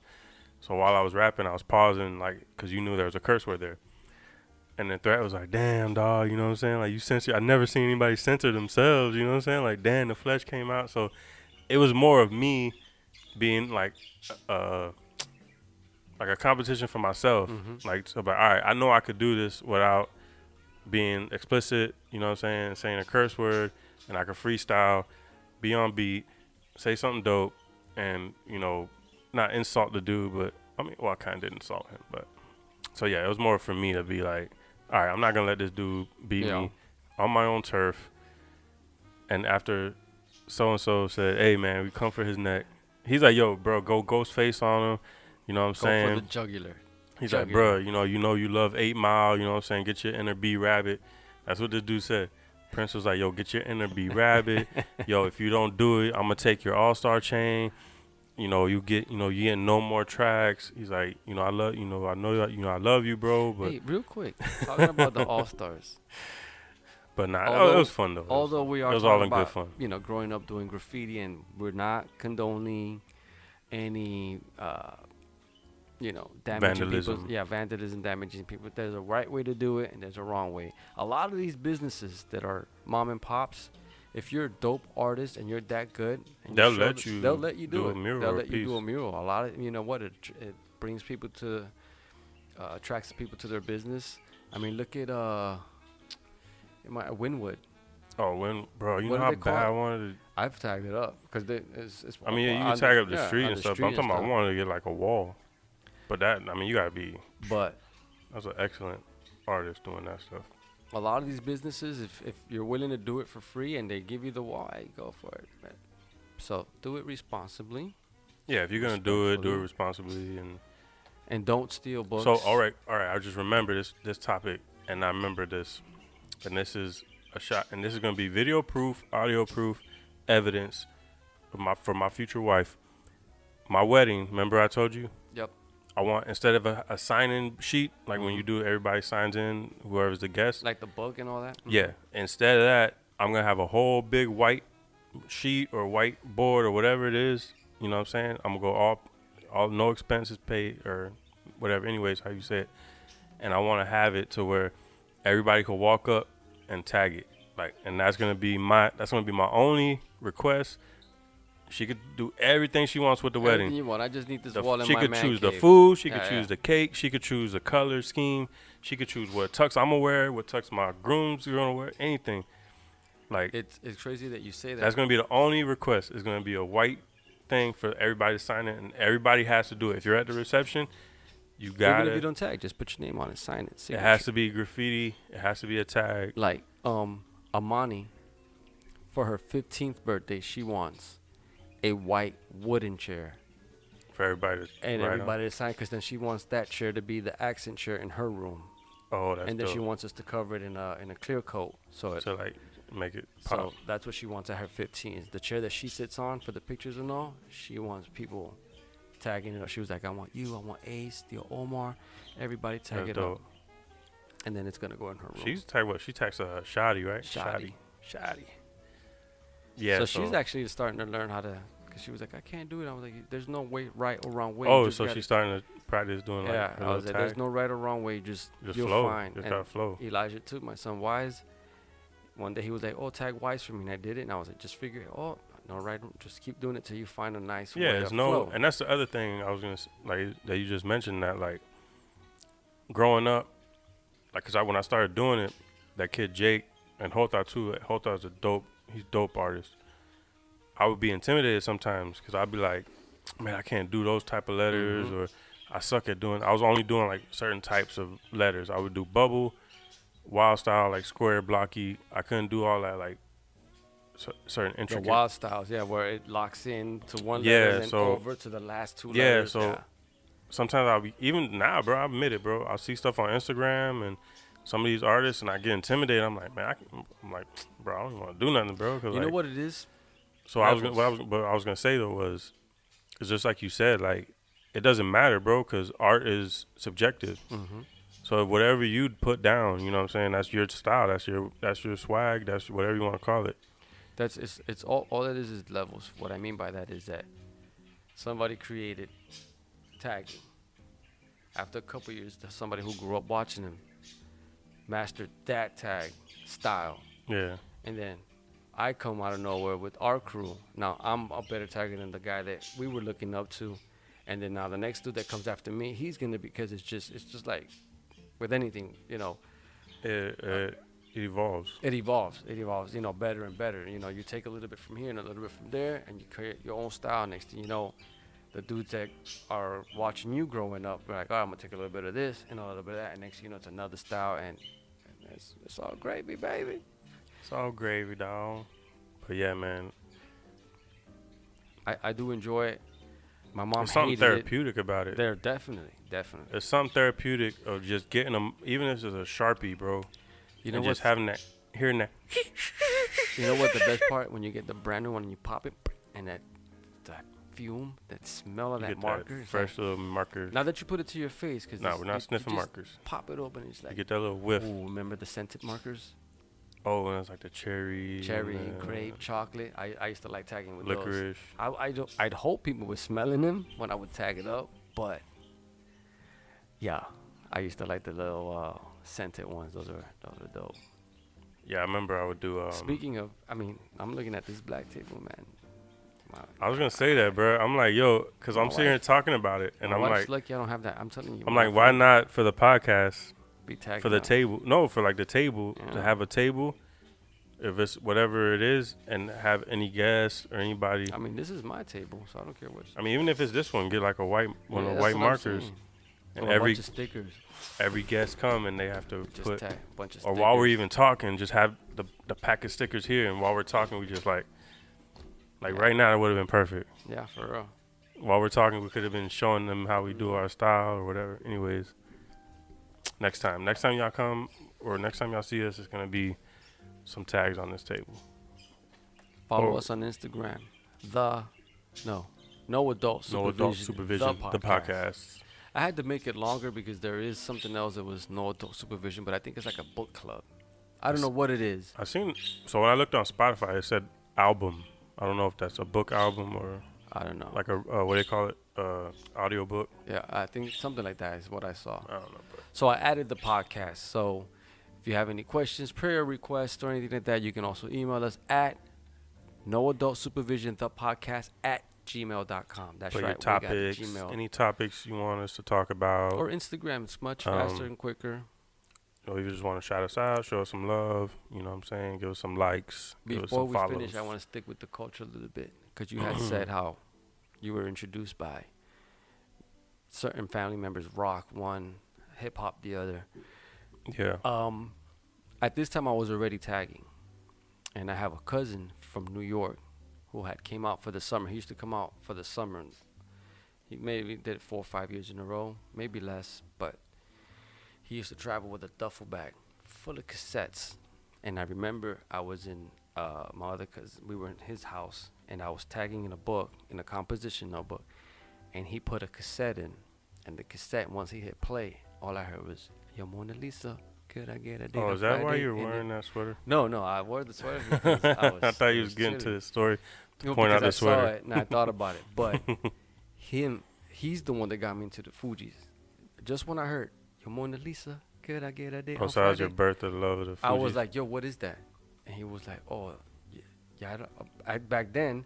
Speaker 2: So while I was rapping, I was pausing, like, because you knew there was a curse word there. And the Threat was like, damn, dog, you know what I'm saying? Like, you censor. I never seen anybody censor themselves, you know what I'm saying? Like, damn, the flesh came out. So it was more of me being like a competition for myself.
Speaker 1: Mm-hmm.
Speaker 2: Like, so, but all right, I know I could do this without being explicit, you know what I'm saying a curse word, and I could freestyle, be on beat, say something dope, and, you know, not insult the dude, but I mean, well, I kind of did insult him, but so yeah, it was more for me to be like, all right, I'm not gonna let this dude beat me on my own turf. And after so and so said, hey man, we come for his neck, he's like, yo, bro, go ghost face on him, you know what I'm saying?
Speaker 1: Go for the jugular.
Speaker 2: He's like, bro, you know you love 8 Mile, you know what I'm saying? Get your inner B Rabbit. That's what this dude said. Prince was like, yo, get your inner B Rabbit. Yo, if you don't do it, I'm gonna take your All-Star chain. You know, you get no more tracks. He's like, you know, I love, you know, I know, you know, I love you, bro. But
Speaker 1: hey, real quick, talking about the All-Stars.
Speaker 2: But nah, it was fun though.
Speaker 1: Although we are,
Speaker 2: it was all in
Speaker 1: about,
Speaker 2: good fun.
Speaker 1: You know, growing up doing graffiti, and we're not condoning any, you know, damaging
Speaker 2: vandalism.
Speaker 1: people. Yeah, vandalism, damaging people. There's a right way to do it, and there's a wrong way. A lot of these businesses that are mom and pops, if you're a dope artist and you're that good, and
Speaker 2: they'll let you
Speaker 1: do
Speaker 2: a
Speaker 1: it.
Speaker 2: mural.
Speaker 1: They'll
Speaker 2: or
Speaker 1: let you
Speaker 2: piece.
Speaker 1: do a mural. A lot of, you know what, it brings people to, attracts people to their business. I mean, look at Winwood.
Speaker 2: Oh, bro, you
Speaker 1: What
Speaker 2: know
Speaker 1: do
Speaker 2: how
Speaker 1: they call
Speaker 2: bad I
Speaker 1: it?
Speaker 2: wanted to.
Speaker 1: I've tagged it up because it's.
Speaker 2: I mean, you can tag up the street and stuff. But I'm talking about I wanted to get like a wall. But that, I mean, you gotta be.
Speaker 1: But
Speaker 2: that's an excellent artist doing that stuff.
Speaker 1: A lot of these businesses, if you're willing to do it for free and they give you the wall, hey, go for it, man. So do it responsibly.
Speaker 2: Yeah, if you're gonna do it responsibly
Speaker 1: and don't steal books.
Speaker 2: So all right. I just remember this topic, and I remember this, and this is a shot, and this is gonna be video proof, audio proof, evidence for my future wife. My wedding. Remember I told you?
Speaker 1: Yep.
Speaker 2: I want, instead of a sign-in sheet, like when you do, everybody signs in, whoever's the guest.
Speaker 1: Like the book and all that? Mm-hmm.
Speaker 2: Yeah. Instead of that, I'm going to have a whole big white sheet or white board or whatever it is. You know what I'm saying? I'm going to go all no expenses paid or whatever. Anyways, how you say it. And I want to have it to where everybody can walk up and tag it. Like, and that's going to be my only request. She could do everything she wants with the wedding.
Speaker 1: You want? I just need this wall in
Speaker 2: she
Speaker 1: my
Speaker 2: could
Speaker 1: man
Speaker 2: choose
Speaker 1: cave.
Speaker 2: the food. She could choose the cake. She could choose the color scheme. She could choose what tux I'm gonna wear, what tux my groom's gonna wear. Anything. Like
Speaker 1: it's crazy that you say that.
Speaker 2: That's gonna be the only request. It's gonna be a white thing for everybody to sign in, and everybody has to do it. If you're at the reception, you got it.
Speaker 1: Even if you don't tag, just put your name on it, sign it.
Speaker 2: Signature. It has to be graffiti. It has to be a tag.
Speaker 1: Like Amani, for her 15th birthday, she wants a white wooden chair
Speaker 2: for everybody
Speaker 1: to sign, because then she wants that chair to be the accent chair in her room.
Speaker 2: Oh, that's
Speaker 1: and then
Speaker 2: dope.
Speaker 1: She wants us to cover it in a clear coat, so
Speaker 2: like make it pop.
Speaker 1: So that's what she wants at her 15th. The chair that she sits on for the pictures and all, she wants people tagging it up. She was like, I want you, I want Ace, Theo Omar, everybody tag
Speaker 2: that's
Speaker 1: it
Speaker 2: dope.
Speaker 1: up, and then it's gonna go in her room.
Speaker 2: She's tagged what? She tags Shadi, right?
Speaker 1: Shadi.
Speaker 2: Yeah.
Speaker 1: So she's actually starting to learn how to, because she was like, I can't do it. I was like, there's no right or wrong way.
Speaker 2: Oh, so she's starting to practice doing
Speaker 1: I was like, there's no right or wrong way. Just you'll
Speaker 2: flow.
Speaker 1: find.
Speaker 2: Just gotta flow.
Speaker 1: Elijah too, my son Wise, one day he was like, "Oh, tag Wise for me," and I did it, and I was like, "Just figure it. Oh, no, right? Just keep doing it till you find a nice way
Speaker 2: Yeah,
Speaker 1: of flow."
Speaker 2: and that's the other thing I was gonna like that you just mentioned that like growing up, like, cause when I started doing it, that kid Jake and Hota too. Hota's he's dope artist. I would be intimidated sometimes because I'd be like, man, I can't do those type of letters, or I suck at doing. I was only doing like certain types of letters. I would do bubble, wild style, like square, blocky. I couldn't do all that like certain
Speaker 1: The
Speaker 2: intricate.
Speaker 1: wild styles, yeah, where it locks in to one letter
Speaker 2: Yeah,
Speaker 1: and then
Speaker 2: so
Speaker 1: over to the last two letters.
Speaker 2: so sometimes I'll be even now, bro. I admit it, bro. I'll see stuff on Instagram and some of these artists, and I get intimidated. I'm like, man, I'm like, bro, I don't even want to do nothing, bro. Cause
Speaker 1: You know
Speaker 2: like,
Speaker 1: what it is?
Speaker 2: so what I was gonna say though was, it's just like you said, like it doesn't matter, bro, because art is subjective. So whatever you put down, you know what I'm saying, that's your style, that's your swag, that's whatever you want to call it.
Speaker 1: It's all it is levels. What I mean by that is that somebody created tagging. After a couple years, somebody who grew up watching him mastered that tag style.
Speaker 2: Yeah.
Speaker 1: And then I come out of nowhere with our crew. Now I'm a better tagger than the guy that we were looking up to. And then now the next dude that comes after me, he's gonna be, because it's just like with anything, you know.
Speaker 2: It evolves.
Speaker 1: It evolves, you know, better and better. You know, you take a little bit from here and a little bit from there, and you create your own style. Next thing you know, the dudes that are watching you growing up, they're like, oh, I'm gonna take a little bit of this and a little bit of that, and next thing you know, it's another style, and it's all gravy, baby.
Speaker 2: It's all gravy, dog. But yeah, man,
Speaker 1: I do enjoy it. My mom
Speaker 2: there's something
Speaker 1: hated
Speaker 2: therapeutic about it.
Speaker 1: There, definitely.
Speaker 2: There's something therapeutic of just getting them, even if it's a Sharpie, bro.
Speaker 1: You know
Speaker 2: and
Speaker 1: what?
Speaker 2: just having that, hearing that.
Speaker 1: You know what the best part, when you get the brand new one and you pop it, and that fume, that smell of
Speaker 2: You
Speaker 1: that
Speaker 2: get
Speaker 1: marker.
Speaker 2: that fresh little marker.
Speaker 1: Now that you put it to your face, because
Speaker 2: Nah, we're not sniffing
Speaker 1: you just
Speaker 2: markers.
Speaker 1: Pop it open, and it's like,
Speaker 2: You get that little whiff.
Speaker 1: ooh, remember the scented markers?
Speaker 2: Oh, and it's like the cherry,
Speaker 1: grape, chocolate. I used to like tagging with
Speaker 2: licorice.
Speaker 1: those. I'd hope people were smelling them when I would tag it up, but yeah, I used to like the little scented ones. Those are dope.
Speaker 2: Yeah, I remember I would do.
Speaker 1: Speaking of, I mean, I'm looking at this black table, man.
Speaker 2: I was gonna say that, bro. I'm like, yo, because I'm sitting here talking about it, and I'm like,
Speaker 1: lucky I don't have that. I'm telling you.
Speaker 2: I'm like, why not for the podcast?
Speaker 1: Be tagged
Speaker 2: for the table. No, for like the table, to have a table, if it's whatever it is, and have any guests or anybody.
Speaker 1: I mean, this is my table, so I don't care what.
Speaker 2: I mean, even if it's this one, get like one of white markers, and
Speaker 1: a bunch of stickers.
Speaker 2: Every guest come and they have to
Speaker 1: just
Speaker 2: put
Speaker 1: tag a bunch of
Speaker 2: or
Speaker 1: stickers.
Speaker 2: while we're even talking, just have the pack of stickers here, and while we're talking, we just like right now it would have been perfect.
Speaker 1: Yeah, for real.
Speaker 2: While we're talking, we could have been showing them how we do our style or whatever. Anyways. Next time y'all come, or next time y'all see us, it's gonna be some tags on this table.
Speaker 1: Follow us on Instagram. No Adult Supervision.
Speaker 2: The podcast.
Speaker 1: I had to make it longer because there is something else that was No Adult Supervision, but I think it's like a book club. I don't know what it is.
Speaker 2: So when I looked on Spotify, it said album. I don't know if that's a book album or
Speaker 1: I don't know.
Speaker 2: Like a what do they call it? Audio book.
Speaker 1: Yeah, I think something like that is what I saw.
Speaker 2: I don't know. Bro.
Speaker 1: So I added the podcast. So if you have any questions, prayer requests, or anything like that, you can also email us at No Adult Supervision, the podcast at gmail.com. That's
Speaker 2: Put
Speaker 1: right.
Speaker 2: Your topics, any topics you want us to talk about,
Speaker 1: or Instagram. It's much faster and quicker.
Speaker 2: Or you just want to shout us out, show us some love. You know what I'm saying? Give us some likes.
Speaker 1: Before we finish, I want to stick with the culture a little bit, because you had said how you were introduced by certain family members, rock one, hip hop the other.
Speaker 2: Yeah.
Speaker 1: At this time, I was already tagging, and I have a cousin from New York who had came out for the summer. He used to come out for the summer. He maybe did it 4 or 5 years in a row, maybe less, but he used to travel with a duffel bag full of cassettes. And I remember I was in my other cousin, we were in his house, and I was tagging in a book, in a composition notebook, and he put a cassette in, and the cassette, once he hit play, all I heard was, "Yo, Mona Lisa, could I get a date?"
Speaker 2: Oh, is that why you were wearing that sweater?
Speaker 1: No, I wore the sweater because I
Speaker 2: thought you was getting to the story to point out
Speaker 1: the
Speaker 2: sweater.
Speaker 1: Saw it and I thought about it, but he's the one that got me into the Fugees. Just when I heard, "Yo, Mona Lisa, could I get a date?"
Speaker 2: Oh, so that was your birth of the love of the Fugees.
Speaker 1: I was like, "Yo, what is that?" and he was like, "Oh, yeah." Back then,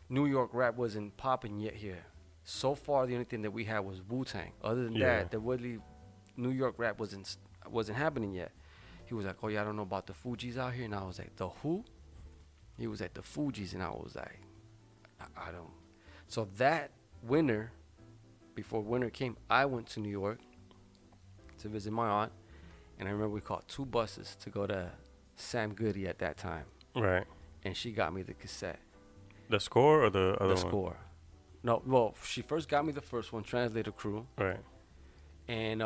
Speaker 1: New York rap wasn't popping yet here. So far, the only thing that we had was Wu-Tang. Other than
Speaker 2: Yeah.
Speaker 1: that, the really New York rap wasn't happening yet. He was like, "Oh yeah, I don't know about the Fugees out here," and I was like, "The who?" He was like, "The Fugees," and I was like, I don't. So that winter, before winter came, I went to New York to visit my aunt, and I remember we caught 2 buses to go to Sam Goody at that time,
Speaker 2: Right.
Speaker 1: and she got me the cassette,
Speaker 2: The score or the other
Speaker 1: the
Speaker 2: one?
Speaker 1: score. No, well, she first got me the first one, Translator Crew,
Speaker 2: Right.
Speaker 1: and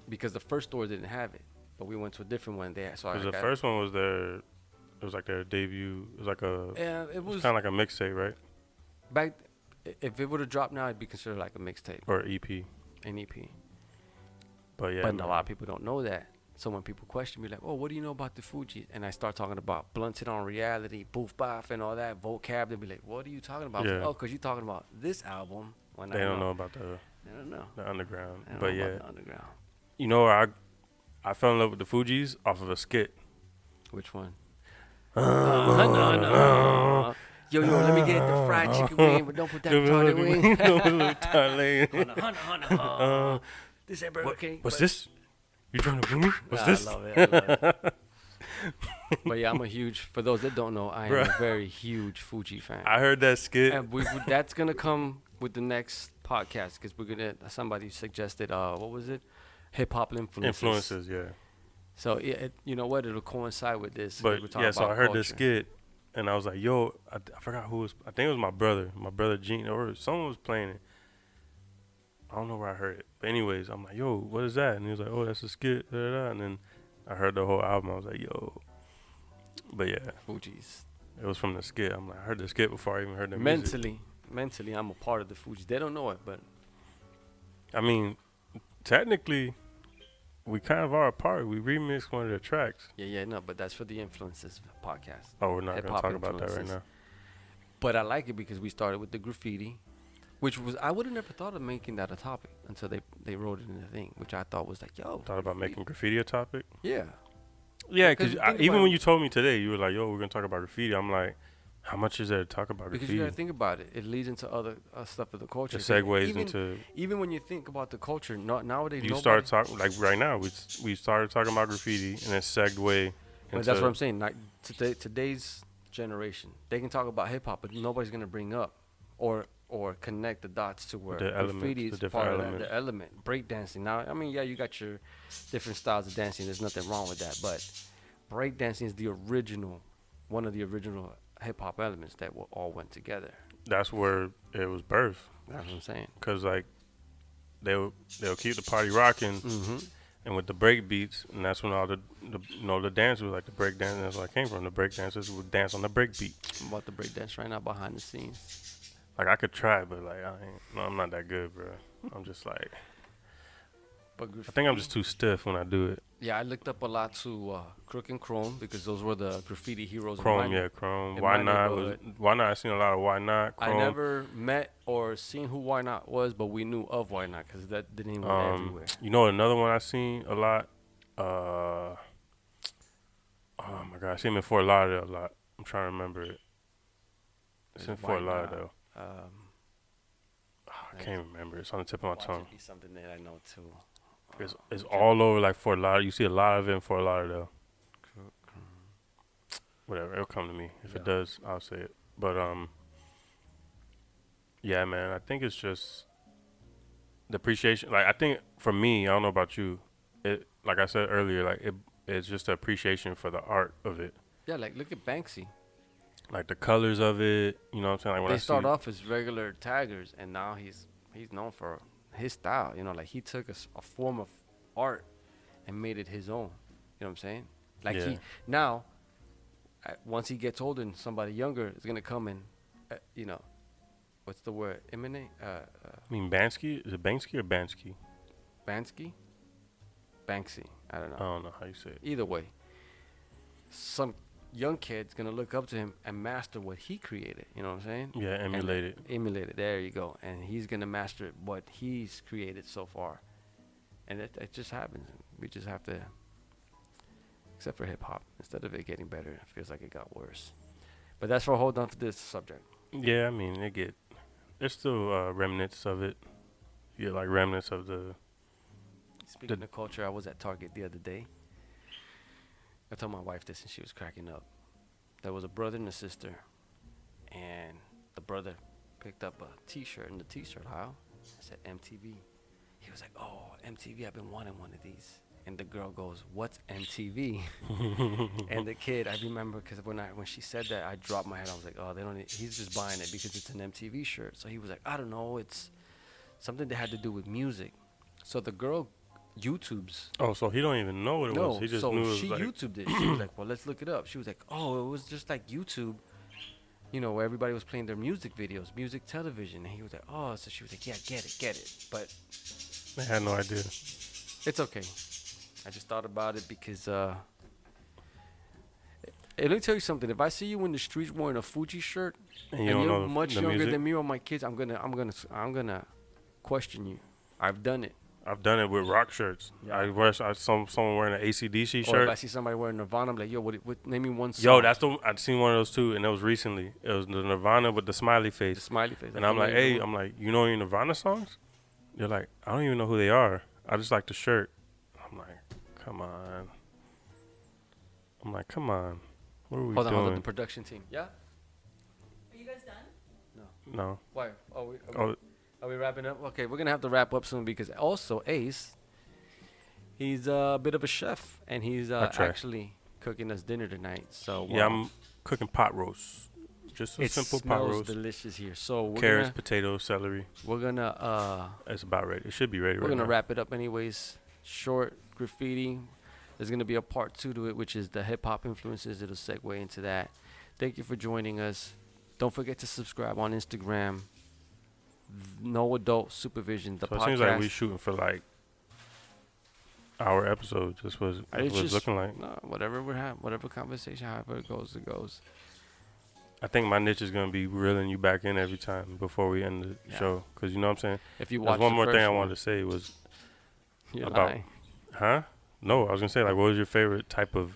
Speaker 1: because the first store didn't have it, but we went to a different one.
Speaker 2: Because the first one was their, it was like their debut. It was like a,
Speaker 1: Yeah, it
Speaker 2: it was
Speaker 1: was
Speaker 2: kind of like a mixtape, right?
Speaker 1: back. If it would have dropped now, it'd be considered like a mixtape,
Speaker 2: Or EP.
Speaker 1: an EP.
Speaker 2: But yeah,
Speaker 1: But
Speaker 2: man.
Speaker 1: a lot of people don't know that. So when people question me, like, "Oh, what do you know about the Fugees?" and I start talking about blunted on reality, boof baf, and all that vocab, they'll be like, "What are you talking about?"
Speaker 2: Yeah.
Speaker 1: Oh, because you're talking about this album. When
Speaker 2: They don't know about
Speaker 1: They don't know.
Speaker 2: the underground.
Speaker 1: They don't
Speaker 2: But
Speaker 1: know
Speaker 2: yeah,
Speaker 1: about the underground.
Speaker 2: you know, I fell in love with the Fugees off of a skit.
Speaker 1: Which one? No. Yo, let me get the fried chicken wing, but don't put that retarded wing. Hunter. This ain't Burger King.
Speaker 2: What's this? You trying to win me? What's this?
Speaker 1: I love it. But yeah, I'm a huge. For those that don't know, I am a very huge Fuji fan.
Speaker 2: I heard that skit.
Speaker 1: And that's gonna come with the next podcast because we're gonna. Somebody suggested, what was it? Hip hop influences.
Speaker 2: Yeah.
Speaker 1: So you know what? It'll coincide with this.
Speaker 2: But
Speaker 1: we're talking
Speaker 2: yeah, so
Speaker 1: about
Speaker 2: I heard
Speaker 1: culture.
Speaker 2: this skit, and I was like, "Yo," I forgot who was. I think it was my brother Gene, or someone was playing it. I don't know where I heard it, but anyways, I'm like, "Yo, what is that?" And he was like, "Oh, that's a skit." Da, da, da. And then I heard the whole album. I was like, "Yo," but yeah,
Speaker 1: Fugees.
Speaker 2: it was from the skit. I'm like, I heard the skit before I even heard the music.
Speaker 1: Mentally, I'm a part of the Fugees. They don't know it, but
Speaker 2: I mean, technically, we kind of are a part. We remixed one of their tracks.
Speaker 1: no, but that's for the influences podcast.
Speaker 2: Oh, we're not gonna
Speaker 1: Hip-hop
Speaker 2: talk about that right
Speaker 1: influences.
Speaker 2: now.
Speaker 1: But I like it because we started with the graffiti, which was I would have never thought of making that a topic until they wrote it in the thing, which I thought was like, yo.
Speaker 2: Thought about making graffiti a topic.
Speaker 1: Yeah.
Speaker 2: Yeah, because
Speaker 1: think
Speaker 2: even
Speaker 1: about
Speaker 2: when
Speaker 1: it.
Speaker 2: you told me today, you were like, "Yo, we're gonna talk about graffiti." I'm like, "How much is there to talk about
Speaker 1: Because
Speaker 2: graffiti?"
Speaker 1: you gotta think about it. It leads into other stuff of the culture.
Speaker 2: It
Speaker 1: 'Cause
Speaker 2: segues into.
Speaker 1: even when you think about the culture, nowadays
Speaker 2: You start talking like right now. We started talking about graffiti and then segued into.
Speaker 1: But that's what I'm saying. Like today's generation, they can talk about hip hop, but nobody's gonna bring up or connect the dots to where
Speaker 2: The elements,
Speaker 1: graffiti
Speaker 2: the
Speaker 1: is
Speaker 2: different
Speaker 1: part of
Speaker 2: elements.
Speaker 1: the element. Breakdancing. Now, I mean, yeah, you got your different styles of dancing. There's nothing wrong with that, but breakdancing is one of the original hip hop elements that all went together.
Speaker 2: That's where it was birthed.
Speaker 1: That's what I'm saying.
Speaker 2: Cause like they'll keep the party rocking,
Speaker 1: Mm-hmm.
Speaker 2: and with the break beats, and that's when all the the dancers like the break dance. That's where I came from. The break dancers would dance on the break beat.
Speaker 1: I'm about to break dance right now behind the scenes.
Speaker 2: Like I could try, but like I'm not that good, bro. I'm just like
Speaker 1: But
Speaker 2: I think I'm just too stiff when I do it.
Speaker 1: Yeah, I looked up a lot to Crook and Chrome because those were the graffiti heroes.
Speaker 2: Chrome, Chrome.
Speaker 1: in
Speaker 2: Why
Speaker 1: my
Speaker 2: not?
Speaker 1: neighborhood.
Speaker 2: Why not? I seen a lot of Why Not. Chrome.
Speaker 1: I never met or seen who Why Not was, but we knew of Why Not because that didn't even went everywhere.
Speaker 2: You know another one I seen a lot. Oh my God, I seen him in Fort Lauderdale a lot. I'm trying to remember it. It's in Fort Lauderdale. I can't remember. It's on the tip of my tongue.
Speaker 1: Be something that I know too.
Speaker 2: It's all over like Fort Lauderdale. You see a lot of it in Fort Lauderdale. Whatever, it'll come to me. If it does, I'll say it. But yeah, man, I think it's just the appreciation. Like I think for me, I don't know about you. It like I said earlier, like it's just the appreciation for the art of it.
Speaker 1: Yeah, like look at Banksy.
Speaker 2: Like the colors of it, you know what I'm saying? Like when
Speaker 1: They start off as regular taggers, and now he's known for his style. You know, like he took a form of art and made it his own. You know what I'm saying? Like he now, once he gets older and somebody younger is gonna come and, you know, what's the word? Emanate?
Speaker 2: I mean Bansky? Is it Banksy or Bansky?
Speaker 1: Bansky? Banksy. I don't know.
Speaker 2: I don't know how you say it.
Speaker 1: Either way, some young kid's gonna look up to him and master what he created. You know what I'm saying?
Speaker 2: Yeah, emulate it.
Speaker 1: Emulate it. There you go. And he's gonna master what he's created so far. And it just happens. We just have to except for hip hop. Instead of it getting better, it feels like it got worse. But that's for a hold on to this subject.
Speaker 2: Yeah, I mean, there's still remnants of it. Yeah, like remnants of the.
Speaker 1: Speaking of culture, I was at Target the other day. I told my wife this and she was cracking up. There was a brother and a sister, and the brother picked up a T-shirt, and the T-shirt aisle said MTV. He was like, "Oh, MTV! I've been wanting one of these." And the girl goes, "What's MTV?" And the kid, I remember, because when she said that, I dropped my head. I was like, "Oh, they don't. He's just buying it because it's an MTV shirt." So he was like, "I don't know. It's something that had to do with music." So the girl YouTubes.
Speaker 2: Oh, so he don't even know what it was. He just knew it was
Speaker 1: she
Speaker 2: like.
Speaker 1: YouTubed it. She was like, "Well, let's look it up." She was like, "Oh, it was just like YouTube, where everybody was playing their music videos, music television." And he was like, "Oh," so she was like, "Yeah, get it." But
Speaker 2: I had no idea.
Speaker 1: it's okay. I just thought about it because let me tell you something. If I see you in the streets wearing a Fuji shirt
Speaker 2: And you don't
Speaker 1: you're
Speaker 2: know
Speaker 1: much
Speaker 2: the
Speaker 1: younger
Speaker 2: music?
Speaker 1: than me or my kids, I'm gonna question you. I've done it.
Speaker 2: I've done it with rock shirts.
Speaker 1: Yeah.
Speaker 2: Someone wearing an AC/DC
Speaker 1: Or
Speaker 2: shirt.
Speaker 1: if I see somebody wearing Nirvana, I'm like, "Yo, what name me one song."
Speaker 2: Yo, I'd seen one of those too, and it was recently. It was the Nirvana with the smiley
Speaker 1: the
Speaker 2: face.
Speaker 1: smiley face.
Speaker 2: And I'm like, "Hey, you know any Nirvana songs?" They're like, "I don't even know who they are. I just like the shirt." I'm like, "Come on." What are we
Speaker 1: Hold on, the
Speaker 2: doing?
Speaker 1: production team. Yeah.
Speaker 3: Are you guys done?
Speaker 2: No.
Speaker 1: Why?
Speaker 2: Oh,
Speaker 1: Are we wrapping up? Okay, we're gonna have to wrap up soon because also Ace, he's a bit of a chef and he's actually cooking us dinner tonight. So
Speaker 2: yeah, I'm cooking pot roast. Just a
Speaker 1: it
Speaker 2: simple pot
Speaker 1: smells
Speaker 2: roast.
Speaker 1: delicious here. So
Speaker 2: Carrots, potatoes, celery.
Speaker 1: we're gonna
Speaker 2: It's about ready. It should be ready
Speaker 1: we're
Speaker 2: right
Speaker 1: gonna
Speaker 2: now.
Speaker 1: wrap it up anyways. Short graffiti. There's gonna be a part 2 to it, which is the hip hop influences. It'll segue into that. Thank you for joining us. Don't forget to subscribe on Instagram. No adult supervision. The
Speaker 2: So
Speaker 1: podcast.
Speaker 2: it seems like we shooting for like our episode. Just was
Speaker 1: It's
Speaker 2: was
Speaker 1: just-
Speaker 2: looking like.
Speaker 1: No, whatever we have, whatever conversation, however it goes, it goes.
Speaker 2: I think my niche is gonna be reeling you back in every time before we end the
Speaker 1: Yeah.
Speaker 2: show, because you know what I'm saying.
Speaker 1: If you
Speaker 2: There's
Speaker 1: watch
Speaker 2: one
Speaker 1: the
Speaker 2: more thing
Speaker 1: first
Speaker 2: I
Speaker 1: one,
Speaker 2: wanted to say was
Speaker 1: you're
Speaker 2: about-
Speaker 1: lying.
Speaker 2: Huh? No, I was gonna say like, what was your favorite type of,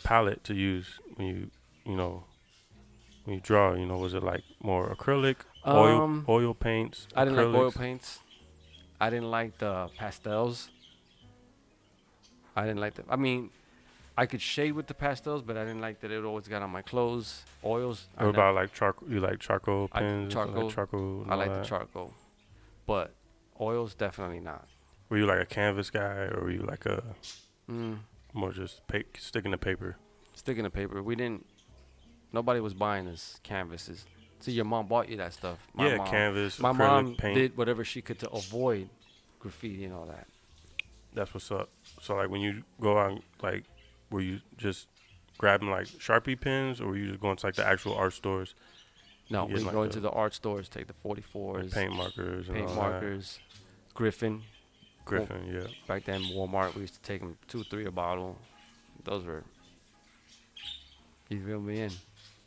Speaker 2: palette to use when you draw? Was it like more acrylic, oil paints?
Speaker 1: I didn't like oil
Speaker 2: acrylics?
Speaker 1: paints. I didn't like the pastels. I didn't like the. I mean, I could shade with the pastels, but I didn't like that it always got on my clothes. Oils.
Speaker 2: What about like charcoal? You like charcoal
Speaker 1: I-
Speaker 2: pens?
Speaker 1: charcoal.
Speaker 2: Like charcoal. And
Speaker 1: I
Speaker 2: all
Speaker 1: like the
Speaker 2: that?
Speaker 1: charcoal, but oils definitely not.
Speaker 2: Were you like a canvas guy, or were you like a
Speaker 1: Mm,
Speaker 2: more just sticking to paper?
Speaker 1: sticking to paper. We didn't. Nobody was buying us canvases. See, your mom bought you that stuff.
Speaker 2: Yeah, canvas,
Speaker 1: My
Speaker 2: acrylic
Speaker 1: mom
Speaker 2: paint.
Speaker 1: did whatever she could to avoid graffiti and all that.
Speaker 2: That's what's up. So like when you go out, like, were you just grabbing like Sharpie pens, or were you just going to like the actual art stores,
Speaker 1: No,
Speaker 2: You
Speaker 1: we
Speaker 2: get like
Speaker 1: go
Speaker 2: the-
Speaker 1: into the art stores, take the 44s,
Speaker 2: like paint markers, and
Speaker 1: paint
Speaker 2: all
Speaker 1: markers, Griffin.
Speaker 2: that? Griffin, yeah.
Speaker 1: Back then, Walmart, we used to take them 2, 3 a bottle. Those were. You feel me in?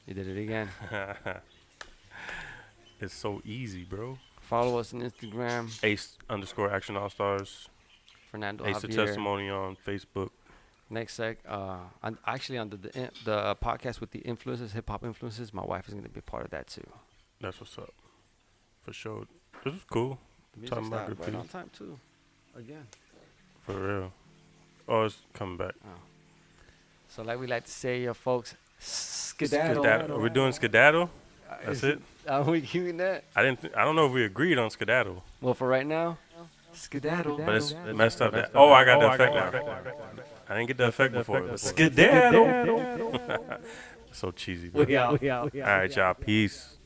Speaker 1: You did it again.
Speaker 2: It's so easy, bro.
Speaker 1: Follow us on Instagram.
Speaker 2: Ace_Action All Stars.
Speaker 1: Fernando
Speaker 2: Ace the
Speaker 1: Javier.
Speaker 2: Testimony on Facebook.
Speaker 1: Next sec, actually on the podcast with the influences, hip hop influences, my wife is gonna be a part of that too.
Speaker 2: That's what's up. For sure. This was cool.
Speaker 1: The music
Speaker 2: Talking about
Speaker 1: started right
Speaker 2: graffiti.
Speaker 1: on time too. Again.
Speaker 2: For real. Oh, it's coming back.
Speaker 1: So like we like to say, folks, skedaddle.
Speaker 2: Skedaddle. Are we doing skedaddle? That's
Speaker 1: Is
Speaker 2: it?
Speaker 1: Are we doing that?
Speaker 2: I don't know if we agreed on skedaddle,
Speaker 1: Well, for right now, skedaddle.
Speaker 2: but it's messed up. Oh, I got the effect now. I didn't get the effect before. But
Speaker 1: Skedaddle.
Speaker 2: so cheesy, bro.
Speaker 1: We out.
Speaker 2: All right, y'all. Peace.